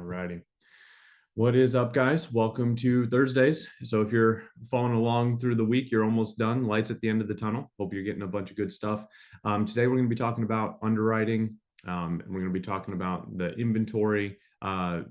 Alrighty. What is up, guys? Welcome to Thursdays. So if you're following along through the week, you're almost done. Lights at the end of the tunnel. Hope you're getting a bunch of good stuff. Today, we're going to be talking about underwriting. And we're going to be talking about the inventory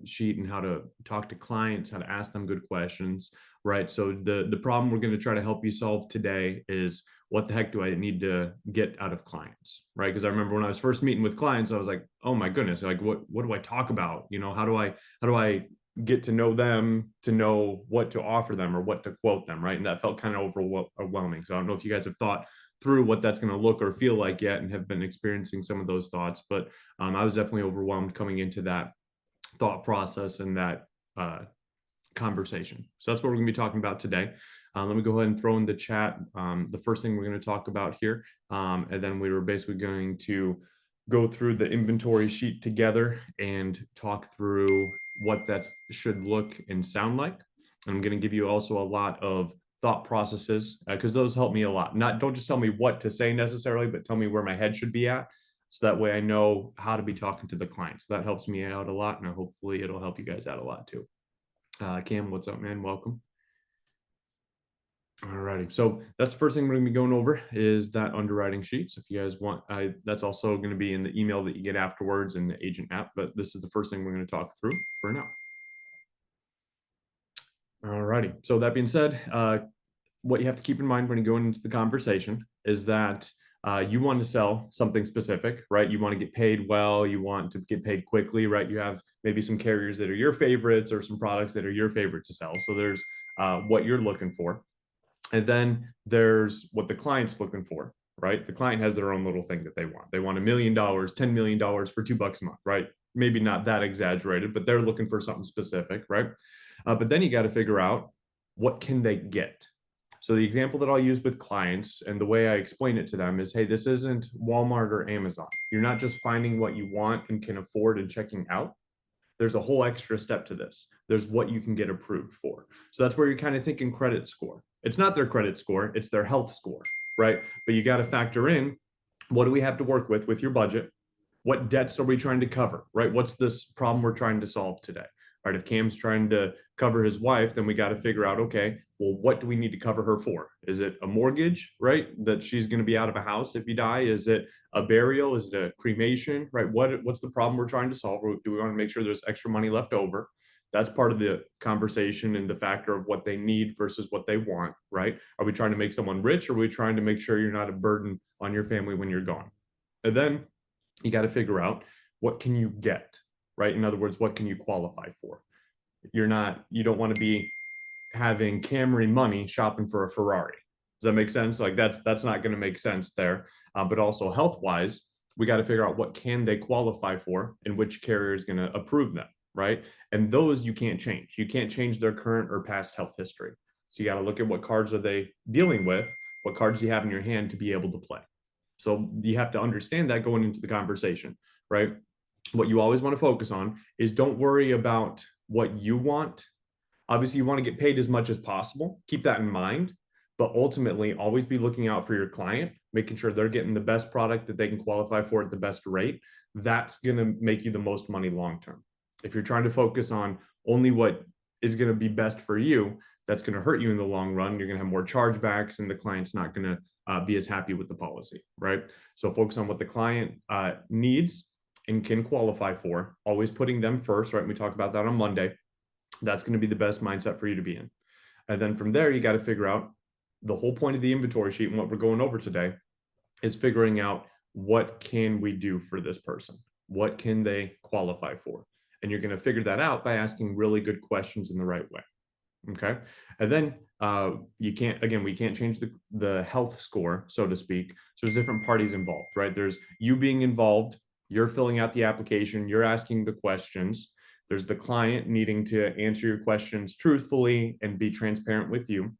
sheet and how to talk to clients, how to ask them good questions, right? So the problem we're going to try to help you solve today is what the heck do I need to get out of clients, right? Because I remember when I was first meeting with clients, I was like, oh my goodness, like what do I talk about? How do I get to know them, to know what to offer them or what to quote them, right? And that felt kind of overwhelming. So I don't know if you guys have thought through what that's going to look or feel like yet and have been experiencing some of those thoughts. But I was definitely overwhelmed coming into that thought process and that conversation. So that's what we're going to be talking about today. Let me go ahead and throw in the chat the first thing we're going to talk about here. And then we were basically going to go through the inventory sheet together and talk through what that should look and sound like. I'm going to give you also a lot of thought processes because those help me a lot. Don't just tell me what to say necessarily, but tell me where my head should be at. So that way I know how to be talking to the client. So that helps me out a lot, and hopefully it'll help you guys out a lot too. Cam, what's up, man? Welcome. All righty. So that's the first thing we're going to be going over is that underwriting sheet. So if you guys want, that's also going to be in the email that you get afterwards in the agent app. But this is the first thing we're going to talk through for now. All righty. So that being said, what you have to keep in mind when you go into the conversation is that you want to sell something specific, right? You want to get paid well. You want to get paid quickly, right? You have maybe some carriers that are your favorites or some products that are your favorite to sell. So there's what you're looking for. And then there's what the client's looking for, right? The client has their own little thing that they want. They want $1 million, $10 million for $2 a month, right? Maybe not that exaggerated, but they're looking for something specific, right? But then you got to figure out what can they get. So the example that I'll use with clients and the way I explain it to them is, hey, this isn't Walmart or Amazon. You're not just finding what you want and can afford and checking out. There's a whole extra step to this. There's what you can get approved for. So that's where you're kind of thinking credit score. It's not their credit score, it's their health score, right? But you got to factor in, what do we have to work with your budget? What debts are we trying to cover, right? What's this problem we're trying to solve today? Right, if Cam's trying to cover his wife, then we got to figure out, okay, well, what do we need to cover her for? Is it a mortgage, right? That she's going to be out of a house if you die? Is it a burial? Is it a cremation, right? What's the problem we're trying to solve? Or do we want to make sure there's extra money left over? That's part of the conversation and the factor of what they need versus what they want, right? Are we trying to make someone rich, or are we trying to make sure you're not a burden on your family when you're gone? And then you got to figure out, what can you get, right? In other words, what can you qualify for? You don't want to be having Camry money shopping for a Ferrari. Does that make sense? Like that's not going to make sense there. But also health wise, we got to figure out what can they qualify for and which carrier is going to approve them, right? And those you can't change. You can't change their current or past health history. So you got to look at what cards are they dealing with, what cards do you have in your hand to be able to play. So you have to understand that going into the conversation, right? What you always want to focus on is, don't worry about what you want. Obviously, you want to get paid as much as possible. Keep that in mind. But ultimately, always be looking out for your client, making sure they're getting the best product that they can qualify for at the best rate. That's going to make you the most money long term. If you're trying to focus on only what is going to be best for you, that's going to hurt you in the long run. You're going to have more chargebacks, and the client's not going to be as happy with the policy, right? So focus on what the client needs and can qualify for, always putting them first, right? We talk about that on Monday. That's going to be the best mindset for you to be in. And then from there, you got to figure out, the whole point of the inventory sheet and what we're going over today is figuring out, what can we do for this person? What can they qualify for? And you're going to figure that out by asking really good questions in the right way. Okay. And then we can't change the health score, so to speak. So there's different parties involved, right? There's you being involved, you're filling out the application, you're asking the questions. There's the client needing to answer your questions truthfully and be transparent with you.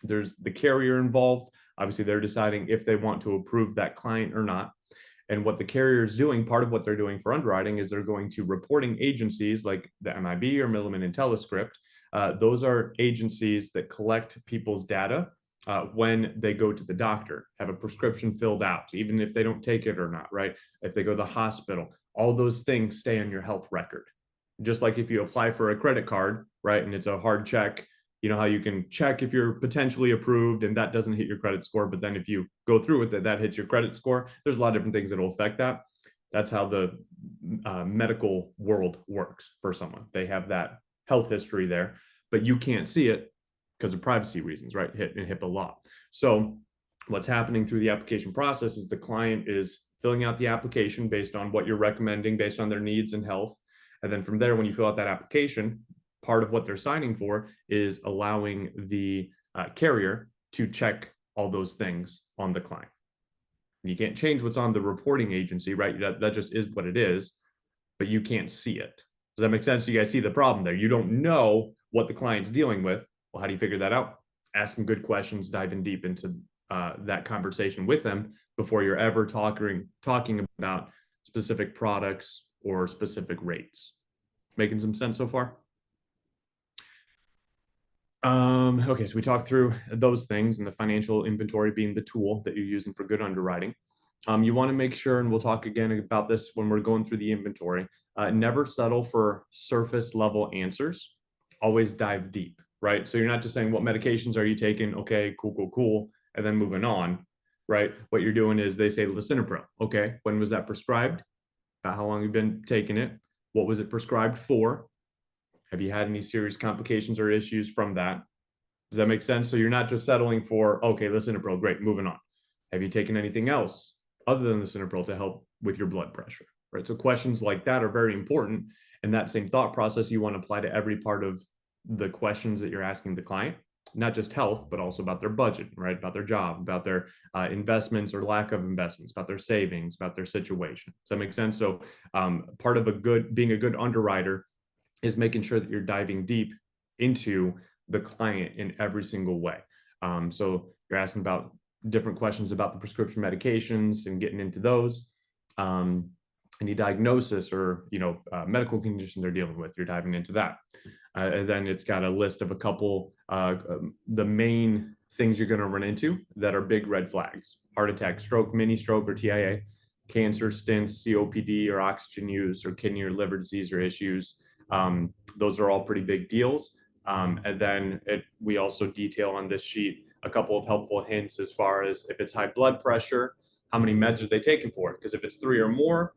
There's the carrier involved. Obviously, they're deciding if they want to approve that client or not. And what the carrier is doing, part of what they're doing for underwriting, is they're going to reporting agencies like the MIB or Milliman and Telescript. Those are agencies that collect people's data when they go to the doctor, have a prescription filled out, even if they don't take it or not, right? If they go to the hospital, all those things stay on your health record. Just like if you apply for a credit card, right, and it's a hard check, you know how you can check if you're potentially approved and that doesn't hit your credit score, but then if you go through with it, that hits your credit score. There's a lot of different things that will affect that. That's how the medical world works for someone. They have that health history there, but you can't see it because of privacy reasons, right? And HIPAA law. So what's happening through the application process is the client is filling out the application based on what you're recommending, based on their needs and health. And then from there, when you fill out that application, part of what they're signing for is allowing the carrier to check all those things on the client. You can't change what's on the reporting agency, right? That just is what it is, but you can't see it. Does that make sense? You guys see the problem there. You don't know what the client's dealing with. Well, how do you figure that out? Ask them good questions, dive in deep into that conversation with them before you're ever talking about specific products or specific rates. Making some sense so far? Okay, so we talked through those things and the financial inventory being the tool that you're using for good underwriting. You want to make sure, and we'll talk again about this when we're going through the inventory, never settle for surface level answers. Always dive deep, right? So you're not just saying, what medications are you taking? Okay, cool, and then moving on, right? What you're doing is they say lisinopril. Okay, when was that prescribed? About how long you've been taking it? What was it prescribed for? Have you had any serious complications or issues from that? Does that make sense? So you're not just settling for, okay, lisinopril, great, moving on. Have you taken anything else other than lisinopril to help with your blood pressure, right? So questions like that are very important. And that same thought process you want to apply to every part of the questions that you're asking the client, not just health, but also about their budget, right? About their job, about their investments or lack of investments, about their savings, about their situation. Does that make sense? So part of being a good underwriter is making sure that you're diving deep into the client in every single way. So you're asking about different questions about the prescription medications and getting into those. Any diagnosis or medical condition they're dealing with, you're diving into that. And then it's got a list of a couple the main things you're going to run into that are big red flags: heart attack, stroke, mini stroke or TIA, cancer, stents, COPD or oxygen use, or kidney or liver disease or issues. Those are all pretty big deals. And then we also detail on this sheet a couple of helpful hints as far as if it's high blood pressure, how many meds are they taking for it? Because if it's 3 or more,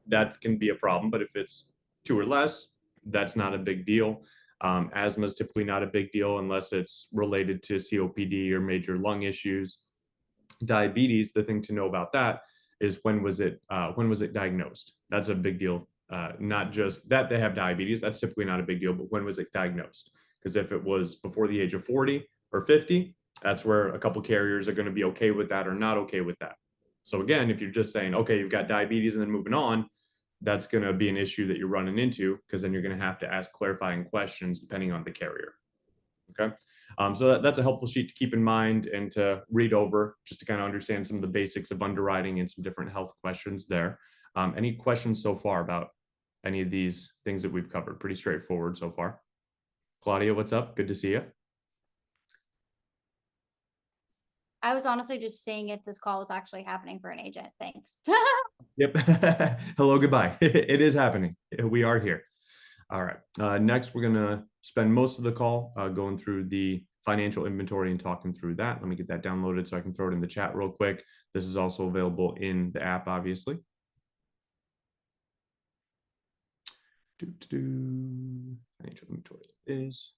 that can be a problem. But if it's 2 or less, that's not a big deal. Asthma is typically not a big deal unless it's related to COPD or major lung issues. Diabetes, the thing to know about that is when was it diagnosed? That's a big deal. Not just that they have diabetes, that's typically not a big deal, but when was it diagnosed? Because if it was before the age of 40 or 50, that's where a couple carriers are going to be okay with that or not okay with that. So again, if you're just saying, okay, you've got diabetes and then moving on, that's going to be an issue that you're running into, because then you're going to have to ask clarifying questions depending on the carrier. Okay. So that's a helpful sheet to keep in mind and to read over, just to kind of understand some of the basics of underwriting and some different health questions there. Any questions so far about any of these things that we've covered? Pretty straightforward so far. Claudia, what's up? Good to see you. I was honestly just seeing if this call was actually happening for an agent. Thanks. Yep. Hello, goodbye. It is happening. We are here. All right. Next, we're going to spend most of the call going through the financial inventory and talking through that. Let me get that downloaded so I can throw it in the chat real quick. This is also available in the app, obviously. Financial inventory is.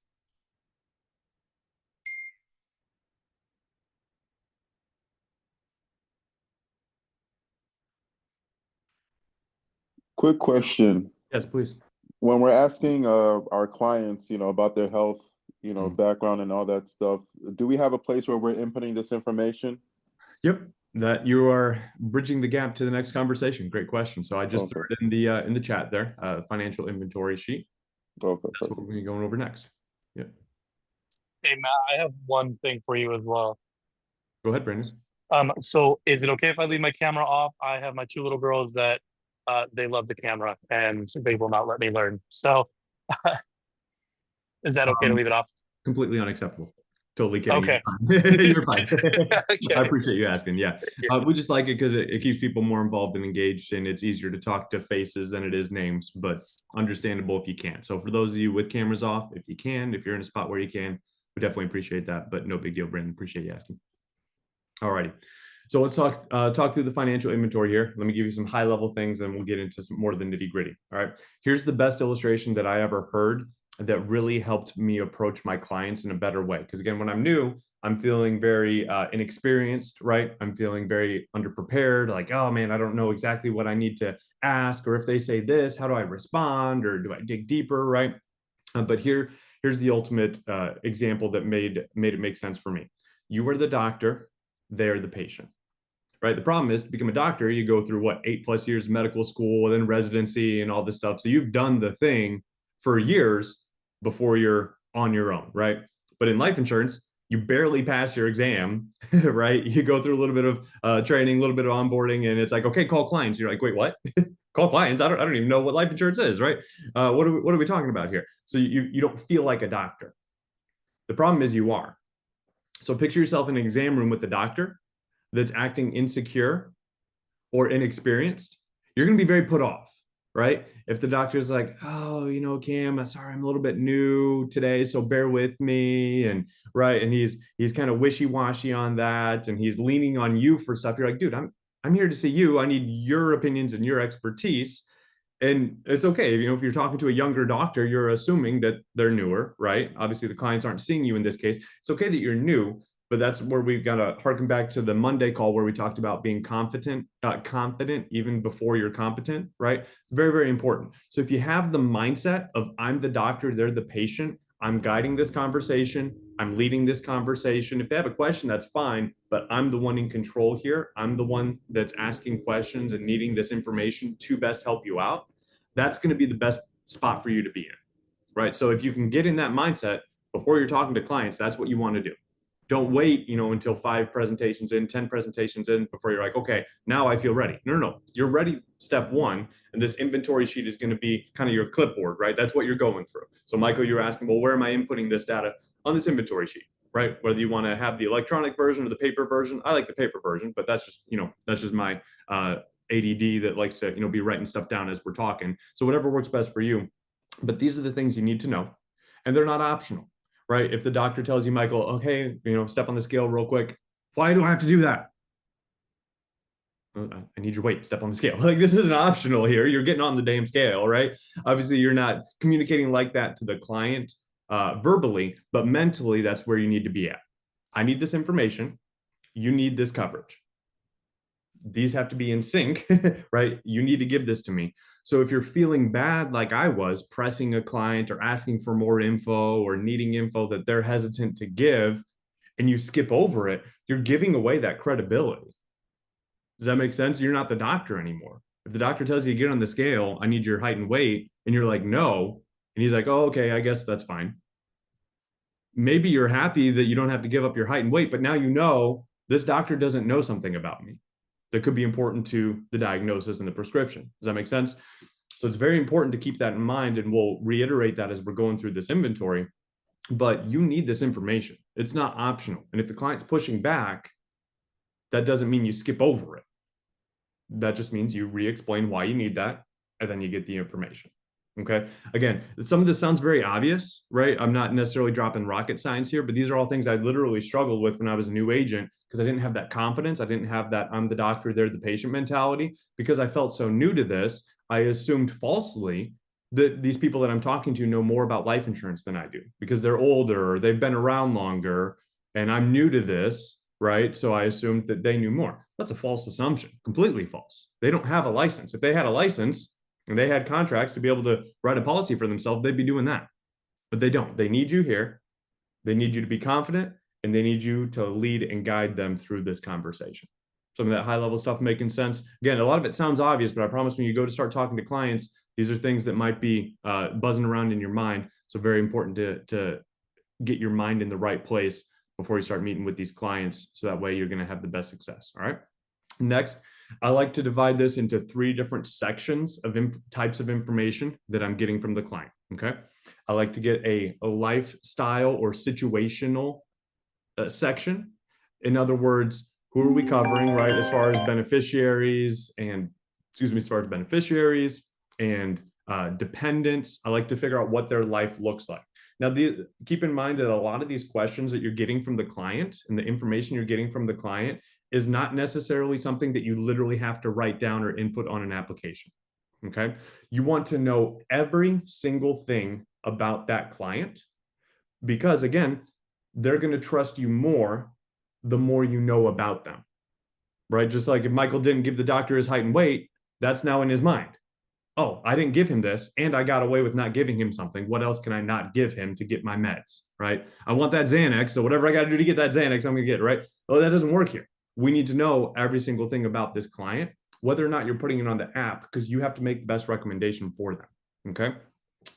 Quick question. Yes, please. When we're asking our clients, about their health, background and all that stuff, do we have a place where we're inputting this information? Yep, that you are bridging the gap to the next conversation. Great question. So I just threw it in the chat there, financial inventory sheet. Okay, that's perfect. what we're going to be going over next. Yep. Hey Matt, I have one thing for you as well. Go ahead, Brandon. So is it okay if I leave my camera off? I have my 2 little girls that they love the camera and they will not let me learn. So is that okay to leave it off? Completely unacceptable. Totally kidding. Okay. You're fine. Okay. I appreciate you asking. Yeah. Yeah. We just like it because it keeps people more involved and engaged, and it's easier to talk to faces than it is names, but understandable if you can. So for those of you with cameras off, if you can, if you're in a spot where you can, we definitely appreciate that, but no big deal, Brandon. Appreciate you asking. All righty. So let's talk through the financial inventory here. Let me give you some high level things and we'll get into some more of the nitty gritty. All right. Here's the best illustration that I ever heard that really helped me approach my clients in a better way. Because again, when I'm new, I'm feeling very inexperienced, right? I'm feeling very underprepared, like, oh man, I don't know exactly what I need to ask, or if they say this, how do I respond, or do I dig deeper, right? But here's the ultimate example that made it make sense for me. You are the doctor, they're the patient, right? The problem is to become a doctor, you go through what, 8+ years of medical school, and then residency and all this stuff. So you've done the thing for years before you're on your own, right? But in life insurance, you barely pass your exam, right? You go through a little bit of training, a little bit of onboarding, and it's like, okay, call clients. You're like, wait, what? Call clients? I don't even know what life insurance is, right? What are we talking about here? So you don't feel like a doctor. The problem is you are. So picture yourself in an exam room with a doctor that's acting insecure or inexperienced. You're going to be very put off, right? If the doctor's like, oh, Cam, sorry, I'm a little bit new today, so bear with me. And right. And he's kind of wishy-washy on that. And he's leaning on you for stuff. You're like, dude, I'm here to see you. I need your opinions and your expertise. And it's okay, if you're talking to a younger doctor, you're assuming that they're newer, right? Obviously, the clients aren't seeing you in this case. It's okay that you're new, but that's where we've got to harken back to the Monday call where we talked about being confident even before you're competent, right? Very, very important. So if you have the mindset of I'm the doctor, they're the patient, I'm guiding this conversation, I'm leading this conversation. If they have a question, that's fine, but I'm the one in control here. I'm the one that's asking questions and needing this information to best help you out. That's going to be the best spot for you to be in, right? So if you can get in that mindset before you're talking to clients, that's what you want to do. Don't wait, until 5 presentations in, 10 presentations in before you're like, okay, now I feel ready. No. You're ready, step 1. And this inventory sheet is going to be kind of your clipboard, right? That's what you're going through. So Michael, you're asking, well, where am I inputting this data? On this inventory sheet, right? Whether you want to have the electronic version or the paper version. I like the paper version, but that's just my ADD that likes to, be writing stuff down as we're talking. So whatever works best for you. But these are the things you need to know, and they're not optional, right? If the doctor tells you, Michael, okay, step on the scale real quick. Why do I have to do that? I need your weight, step on the scale. Like, this isn't optional here. You're getting on the damn scale, right? Obviously, you're not communicating like that to the client verbally, but mentally, that's where you need to be at. I need this information. You need this coverage. These have to be in sync, right? You need to give this to me. So if you're feeling bad, like I was, pressing a client or asking for more info or needing info that they're hesitant to give, and you skip over it, you're giving away that credibility. Does that make sense? You're not the doctor anymore. If the doctor tells you to get on the scale, I need your height and weight, and you're like, no, and he's like, oh, okay, I guess that's fine. Maybe you're happy that you don't have to give up your height and weight, but now this doctor doesn't know something about me that could be important to the diagnosis and the prescription. Does that make sense? So it's very important to keep that in mind, and we'll reiterate that as we're going through this inventory. But you need this information. It's not optional. And if the client's pushing back, that doesn't mean you skip over it. That just means you re-explain why you need that, and then you get the information. Okay. Again, some of this sounds very obvious, right? I'm not necessarily dropping rocket science here, but these are all things I literally struggled with when I was a new agent, because I didn't have that confidence. I didn't have that I'm the doctor, they're the patient mentality. Because I felt so new to this, I assumed falsely that these people that I'm talking to know more about life insurance than I do because they're older, or they've been around longer, and I'm new to this, right? So I assumed that they knew more. That's a false assumption, completely false. They don't have a license. If they had a license and they had contracts to be able to write a policy for themselves, they'd be doing that. But they don't. They need you here. They need you to be confident, and they need you to lead and guide them through this conversation. Some of that high level stuff making sense. Again, a lot of it sounds obvious, but I promise when you go to start talking to clients, these are things that might be buzzing around in your mind. So very important to get your mind in the right place before you start meeting with these clients. So that way you're going to have the best success. All right. Next, I like to divide this into 3 different sections of types of information that I'm getting from the client. Okay. I like to get a lifestyle or situational section. In other words, who are we covering, right? As far as beneficiaries and, as far as beneficiaries and dependents, I like to figure out what their life looks like. Now, keep in mind that a lot of these questions that you're getting from the client and the information you're getting from the client is not necessarily something that you literally have to write down or input on an application. Okay. You want to know every single thing about that client because, again, they're going to trust you more the more you know about them, right? Just like if Michael didn't give the doctor his height and weight, that's now in his mind. Oh, I didn't give him this and I got away with not giving him something. What else can I not give him to get my meds, right? I want that Xanax, so whatever I got to do to get that Xanax, I'm going to get it, right? Oh, that doesn't work here. We need to know every single thing about this client, whether or not you're putting it on the app, because you have to make the best recommendation for them, okay?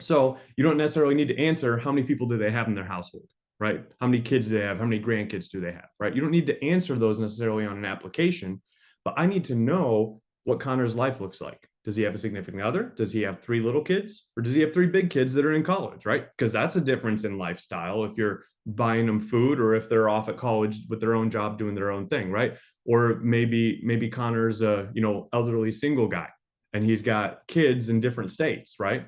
So you don't necessarily need to answer how many people do they have in their household, right? How many kids do they have? How many grandkids do they have, right? You don't need to answer those necessarily on an application, but I need to know what Connor's life looks like. Does he have a significant other? Does he have 3 little kids? Or does he have 3 big kids that are in college, right? Because that's a difference in lifestyle if you're buying them food or if they're off at college with their own job doing their own thing, right? Or maybe Connor's a, elderly single guy and he's got kids in different states, right?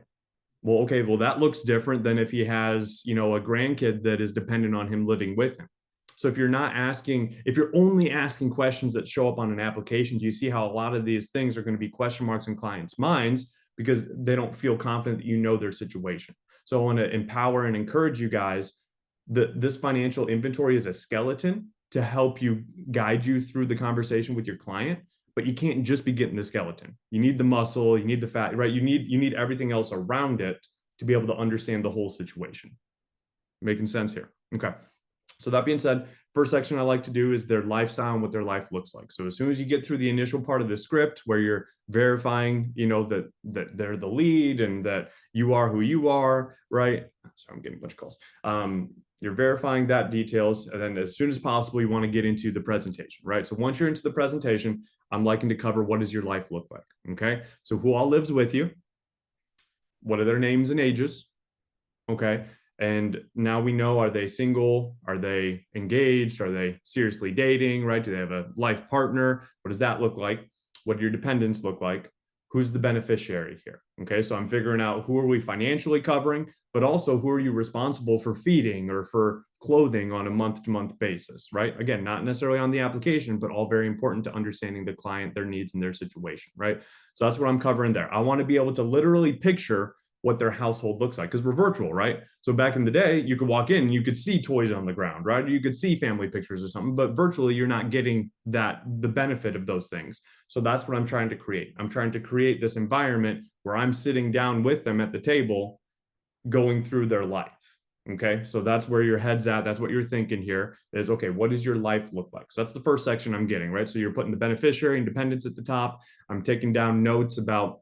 Well, okay, well, that looks different than if he has, a grandkid that is dependent on him living with him. So if you're only asking questions that show up on an application, do you see how a lot of these things are going to be question marks in clients' minds because they don't feel confident that you know their situation? So I want to empower and encourage you guys that this financial inventory is a skeleton to help you guide you through the conversation with your client. But you can't just be getting the skeleton. You need the muscle, you need the fat, right? You need everything else around it to be able to understand the whole situation. Making sense here? Okay. So that being said, first section I like to do is their lifestyle and what their life looks like. So as soon as you get through the initial part of the script where you're verifying, that they're the lead and that you are who you are, right? So I'm getting a bunch of calls. You're verifying that details. And then as soon as possible, you want to get into the presentation, right? So once you're into the presentation, I'm liking to cover what does your life look like, okay? So who all lives with you? What are their names and ages? Okay. And now we know, are they single? Are they engaged? Are they seriously dating, right? Do they have a life partner? What does that look like? What do your dependents look like? Who's the beneficiary here? Okay, so I'm figuring out who are we financially covering, but also who are you responsible for feeding or for clothing on a month-to-month basis, right? Again, not necessarily on the application, but all very important to understanding the client, their needs and their situation, right? So that's what I'm covering there. I want to be able to literally picture what their household looks like because we're virtual, right? So back in the day, you could walk in and you could see toys on the ground, right? Or you could see family pictures or something, but virtually you're not getting the benefit of those things. So that's what I'm trying to create. I'm trying to create this environment where I'm sitting down with them at the table, going through their life. Okay, so that's where your head's at. That's what you're thinking here is, okay, what does your life look like? So that's the first section I'm getting, right? So you're putting the beneficiary and dependents at the top. I'm taking down notes about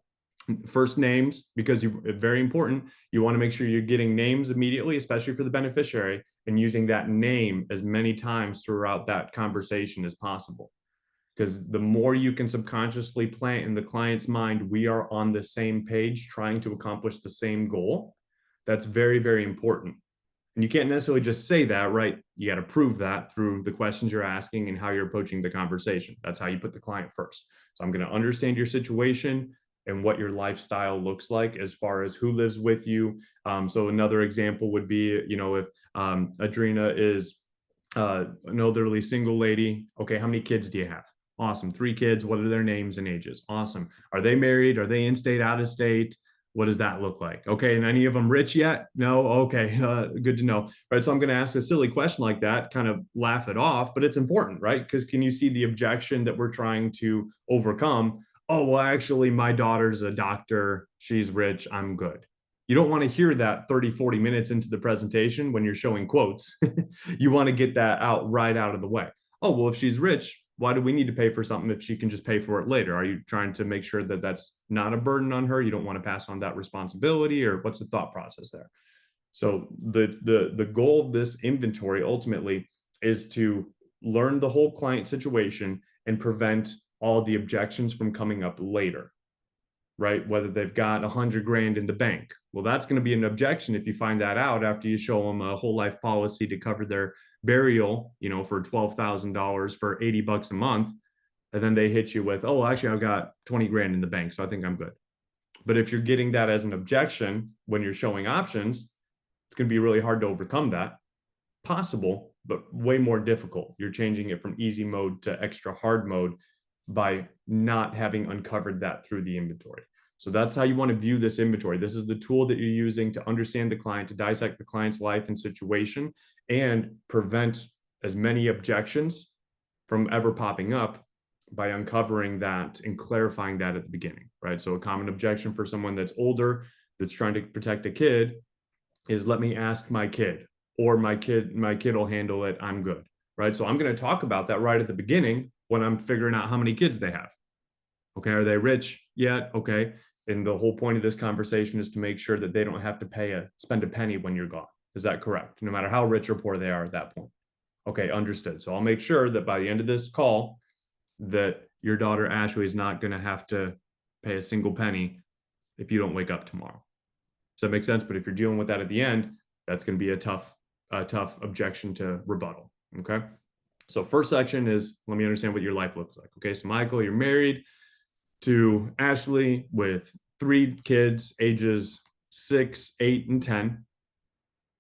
first names because very important. You want to make sure you're getting names immediately, especially for the beneficiary, and using that name as many times throughout that conversation as possible. Because the more you can subconsciously plant in the client's mind, we are on the same page trying to accomplish the same goal. That's very, very important. And you can't necessarily just say that, right? You got to prove that through the questions you're asking and how you're approaching the conversation. That's how you put the client first. So I'm going to understand your situation and what your lifestyle looks like as far as who lives with you. So another example would be, if Adrena is an elderly single lady, okay, how many kids do you have? Awesome. 3 kids. What are their names and ages? Awesome. Are they married? Are they in state, out of state? What does that look like? Okay. And any of them rich yet? No. Okay. Good to know. Right. So I'm going to ask a silly question like that, kind of laugh it off, but it's important, right? Because can you see the objection that we're trying to overcome? Oh, well, actually, my daughter's a doctor. She's rich. I'm good. You don't want to hear that 30, 40 minutes into the presentation when you're showing quotes. You want to get that right out of the way. Oh, well, if she's rich, why do we need to pay for something if she can just pay for it later? Are you trying to make sure that that's not a burden on her? You don't want to pass on that responsibility, or what's the thought process there? So the goal of this inventory ultimately is to learn the whole client situation and prevent all the objections from coming up later, right? Whether they've got 100 grand in the bank. Well, that's going to be an objection if you find that out after you show them a whole life policy to cover their burial, for $12,000 for $80 a month. And then they hit you with, oh, actually, I've got 20 grand in the bank, so I think I'm good. But if you're getting that as an objection when you're showing options, it's going to be really hard to overcome that. Possible, but way more difficult. You're changing it from easy mode to extra hard mode by not having uncovered that through the inventory. So that's how you want to view this inventory. This is the tool that you're using to understand the client, to dissect the client's life and situation, and prevent as many objections from ever popping up by uncovering that and clarifying that at the beginning, right? So a common objection for someone that's older, that's trying to protect a kid, is let me ask my kid, or my kid will handle it, I'm good, right? So I'm going to talk about that right at the beginning when I'm figuring out how many kids they have. Okay, are they rich yet? Okay, and the whole point of this conversation is to make sure that they don't have to spend a penny when you're gone. Is that correct? No matter how rich or poor they are at that point. Okay, understood. So I'll make sure that by the end of this call, that your daughter Ashley is not going to have to pay a single penny if you don't wake up tomorrow. Does that make sense? But if you're dealing with that at the end, that's going to be a tough objection to rebuttal. Okay. So first section is, let me understand what your life looks like. Okay. So Michael, you're married to Ashley with 3 kids, ages 6, 8, and 10,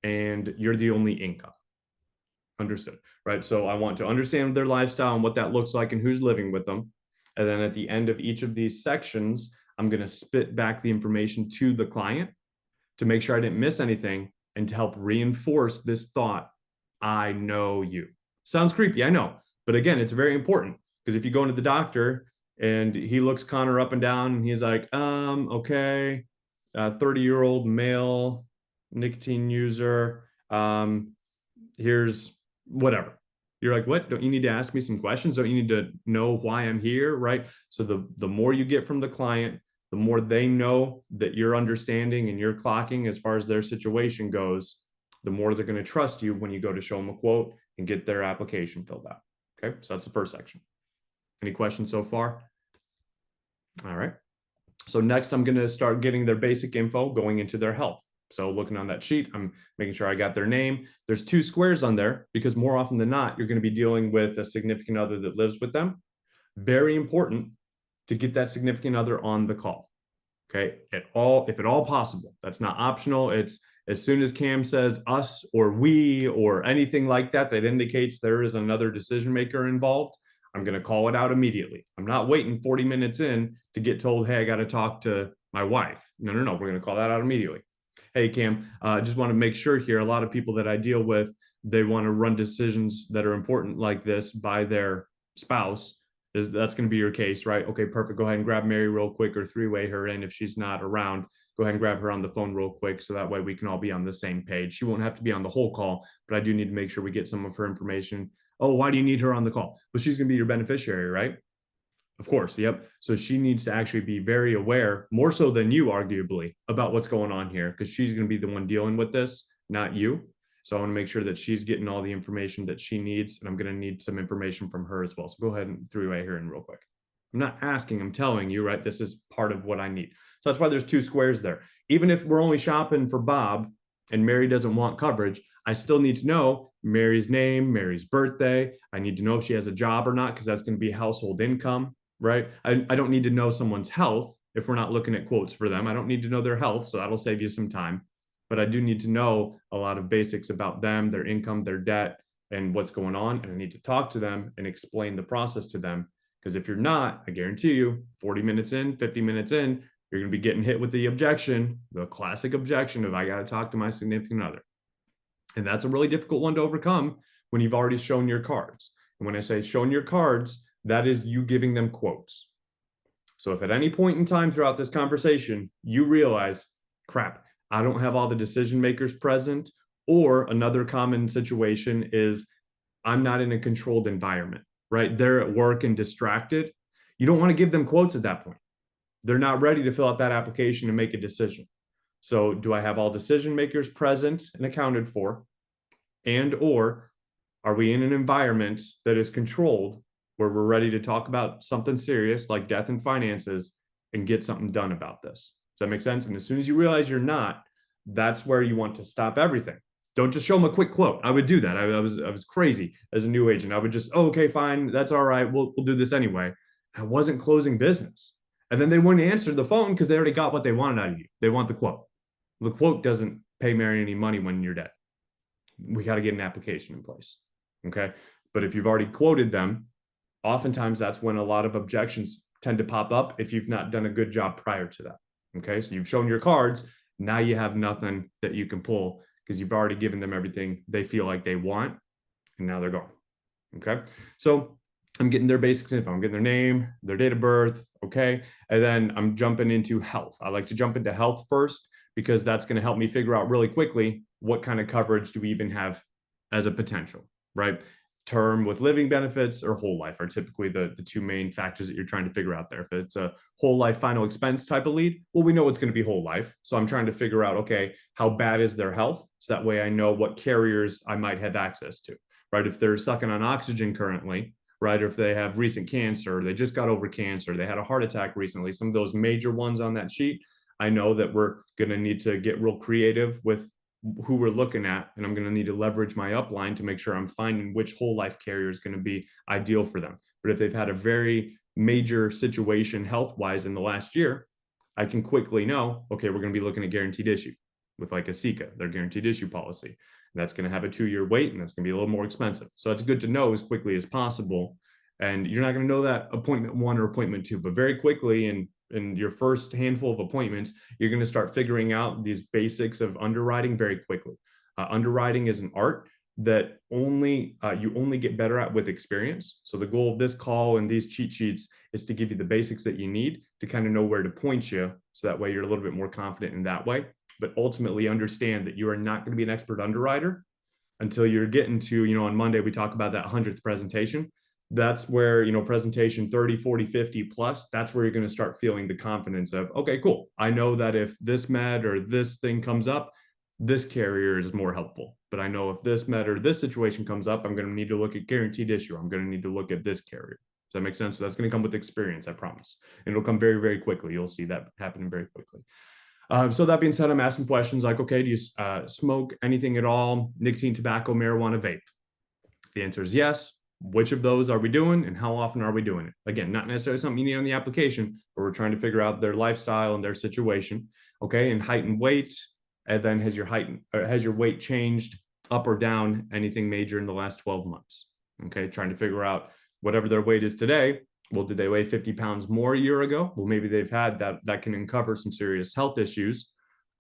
and you're the only income. Understood, right? So I want to understand their lifestyle and what that looks like and who's living with them. And then at the end of each of these sections, I'm going to spit back the information to the client to make sure I didn't miss anything and to help reinforce this thought, I know you. Sounds creepy, I know. But again, it's very important, because if you go into the doctor and he looks Connor up and down and he's like, okay, 30-year-old male, nicotine user, here's whatever. You're like, what? Don't you need to ask me some questions? Don't you need to know why I'm here, right? So the more you get from the client, the more they know that you're understanding and you're clocking as far as their situation goes, the more they're going to trust you when you go to show them a quote and get their application filled out. Okay, so that's the first section. Any questions so far? All right. So next, I'm going to start getting their basic info going into their health. So looking on that sheet, I'm making sure I got their name. There's 2 squares on there because more often than not, you're going to be dealing with a significant other that lives with them. Very important to get that significant other on the call. Okay, if at all possible. That's not optional. It's as soon as Cam says us or we or anything like that, that indicates there is another decision maker involved, I'm going to call it out immediately. I'm not waiting 40 minutes in to get told, hey, I got to talk to my wife. No. We're going to call that out immediately. Hey, Cam, I just want to make sure here, a lot of people that I deal with, they want to run decisions that are important like this by their spouse. That's going to be your case, right? Okay, perfect. Go ahead and grab Mary real quick, or 3-way her in if she's not around. Go ahead and grab her on the phone real quick, so that way we can all be on the same page. She won't have to be on the whole call, but I do need to make sure we get some of her information. Oh, why do you need her on the call? Well, she's going to be your beneficiary, right? Of course, yep. So she needs to actually be very aware, more so than you, arguably, about what's going on here, because she's going to be the one dealing with this, not you. So I want to make sure that she's getting all the information that she needs, and I'm going to need some information from her as well. So go ahead and 3-way her in real quick. I'm not asking, I'm telling you, right? This is part of what I need. So that's why there's 2 squares there. Even if we're only shopping for Bob and Mary doesn't want coverage, I still need to know Mary's name, Mary's birthday. I need to know if she has a job or not, because that's going to be household income, right? I don't need to know someone's health if we're not looking at quotes for them. I don't need to know their health, so that'll save you some time. But I do need to know a lot of basics about them, their income, their debt, and what's going on. And I need to talk to them and explain the process to them. Because if you're not, I guarantee you, 40 minutes in, 50 minutes in, you're going to be getting hit with the objection, the classic objection of, I got to talk to my significant other. And that's a really difficult one to overcome when you've already shown your cards. And when I say shown your cards, that is you giving them quotes. So if at any point in time throughout this conversation, you realize, crap, I don't have all the decision makers present, or another common situation is I'm not in a controlled environment, right? They're at work and distracted. You don't want to give them quotes at that point. They're not ready to fill out that application and make a decision. So do I have all decision makers present and accounted for? And or are we in an environment that is controlled where we're ready to talk about something serious like death and finances and get something done about this? Does that make sense? And as soon as you realize you're not, that's where you want to stop everything. Don't just show them a quick quote. I would do that. I was crazy as a new agent. I would just, oh, okay, fine, that's all right. We'll do this anyway. I wasn't closing business. And then they wouldn't answer the phone because they already got what they wanted out of you. They want the quote. The quote doesn't pay Mary any money when you're dead. We got to get an application in place. Okay. But if you've already quoted them, oftentimes that's when a lot of objections tend to pop up if you've not done a good job prior to that. Okay. So you've shown your cards. Now you have nothing that you can pull because you've already given them everything they feel like they want. And now they're gone. Okay. So I'm getting their basics info. I'm getting their name, their date of birth. Okay. And then I'm jumping into health. I like to jump into health first because that's going to help me figure out really quickly what kind of coverage do we even have as a potential, right? Term with living benefits or whole life are typically the two main factors that you're trying to figure out there. If it's a whole life final expense type of lead, well, we know it's going to be whole life. So I'm trying to figure out, okay, how bad is their health? So that way I know what carriers I might have access to, right? If they're sucking on oxygen currently, right? Or if they have recent cancer, they just got over cancer, they had a heart attack recently, some of those major ones on that sheet, I know that we're going to need to get real creative with who we're looking at, and I'm going to need to leverage my upline to make sure I'm finding which whole life carrier is going to be ideal for them. But if they've had a very major situation health-wise in the last year, I can quickly know, okay, we're going to be looking at guaranteed issue with like a SICA, their guaranteed issue policy. And that's going to have a 2-year wait, and that's going to be a little more expensive. So it's good to know as quickly as possible. And you're not going to know that appointment 1 or appointment 2, but very quickly in your first handful of appointments, you're going to start figuring out these basics of underwriting very quickly. Underwriting is an art that you only get better at with experience. So the goal of this call and these cheat sheets is to give you the basics that you need to kind of know where to point you. So that way you're a little bit more confident in that way, but ultimately understand that you are not going to be an expert underwriter until you're getting to, on Monday, we talk about that 100th presentation. That's where, presentation 30, 40, 50 plus, that's where you're going to start feeling the confidence of, okay, cool. I know that if this med or this thing comes up, this carrier is more helpful. But I know if this med or this situation comes up, I'm going to need to look at guaranteed issue. I'm going to need to look at this carrier. Does that make sense? So that's going to come with experience, I promise. And it'll come very, very quickly. You'll see that happening very quickly. So that being said, I'm asking questions like, okay, do you smoke anything at all? Nicotine, tobacco, marijuana, vape? The answer is yes. Which of those are we doing and how often are we doing it? Again, not necessarily something you need on the application, but we're trying to figure out their lifestyle and their situation. Okay, and height and weight. And then has your weight changed up or down anything major in the last 12 months? Okay, trying to figure out whatever their weight is today. Well, did they weigh 50 pounds more a year ago? Well, maybe they've had that can uncover some serious health issues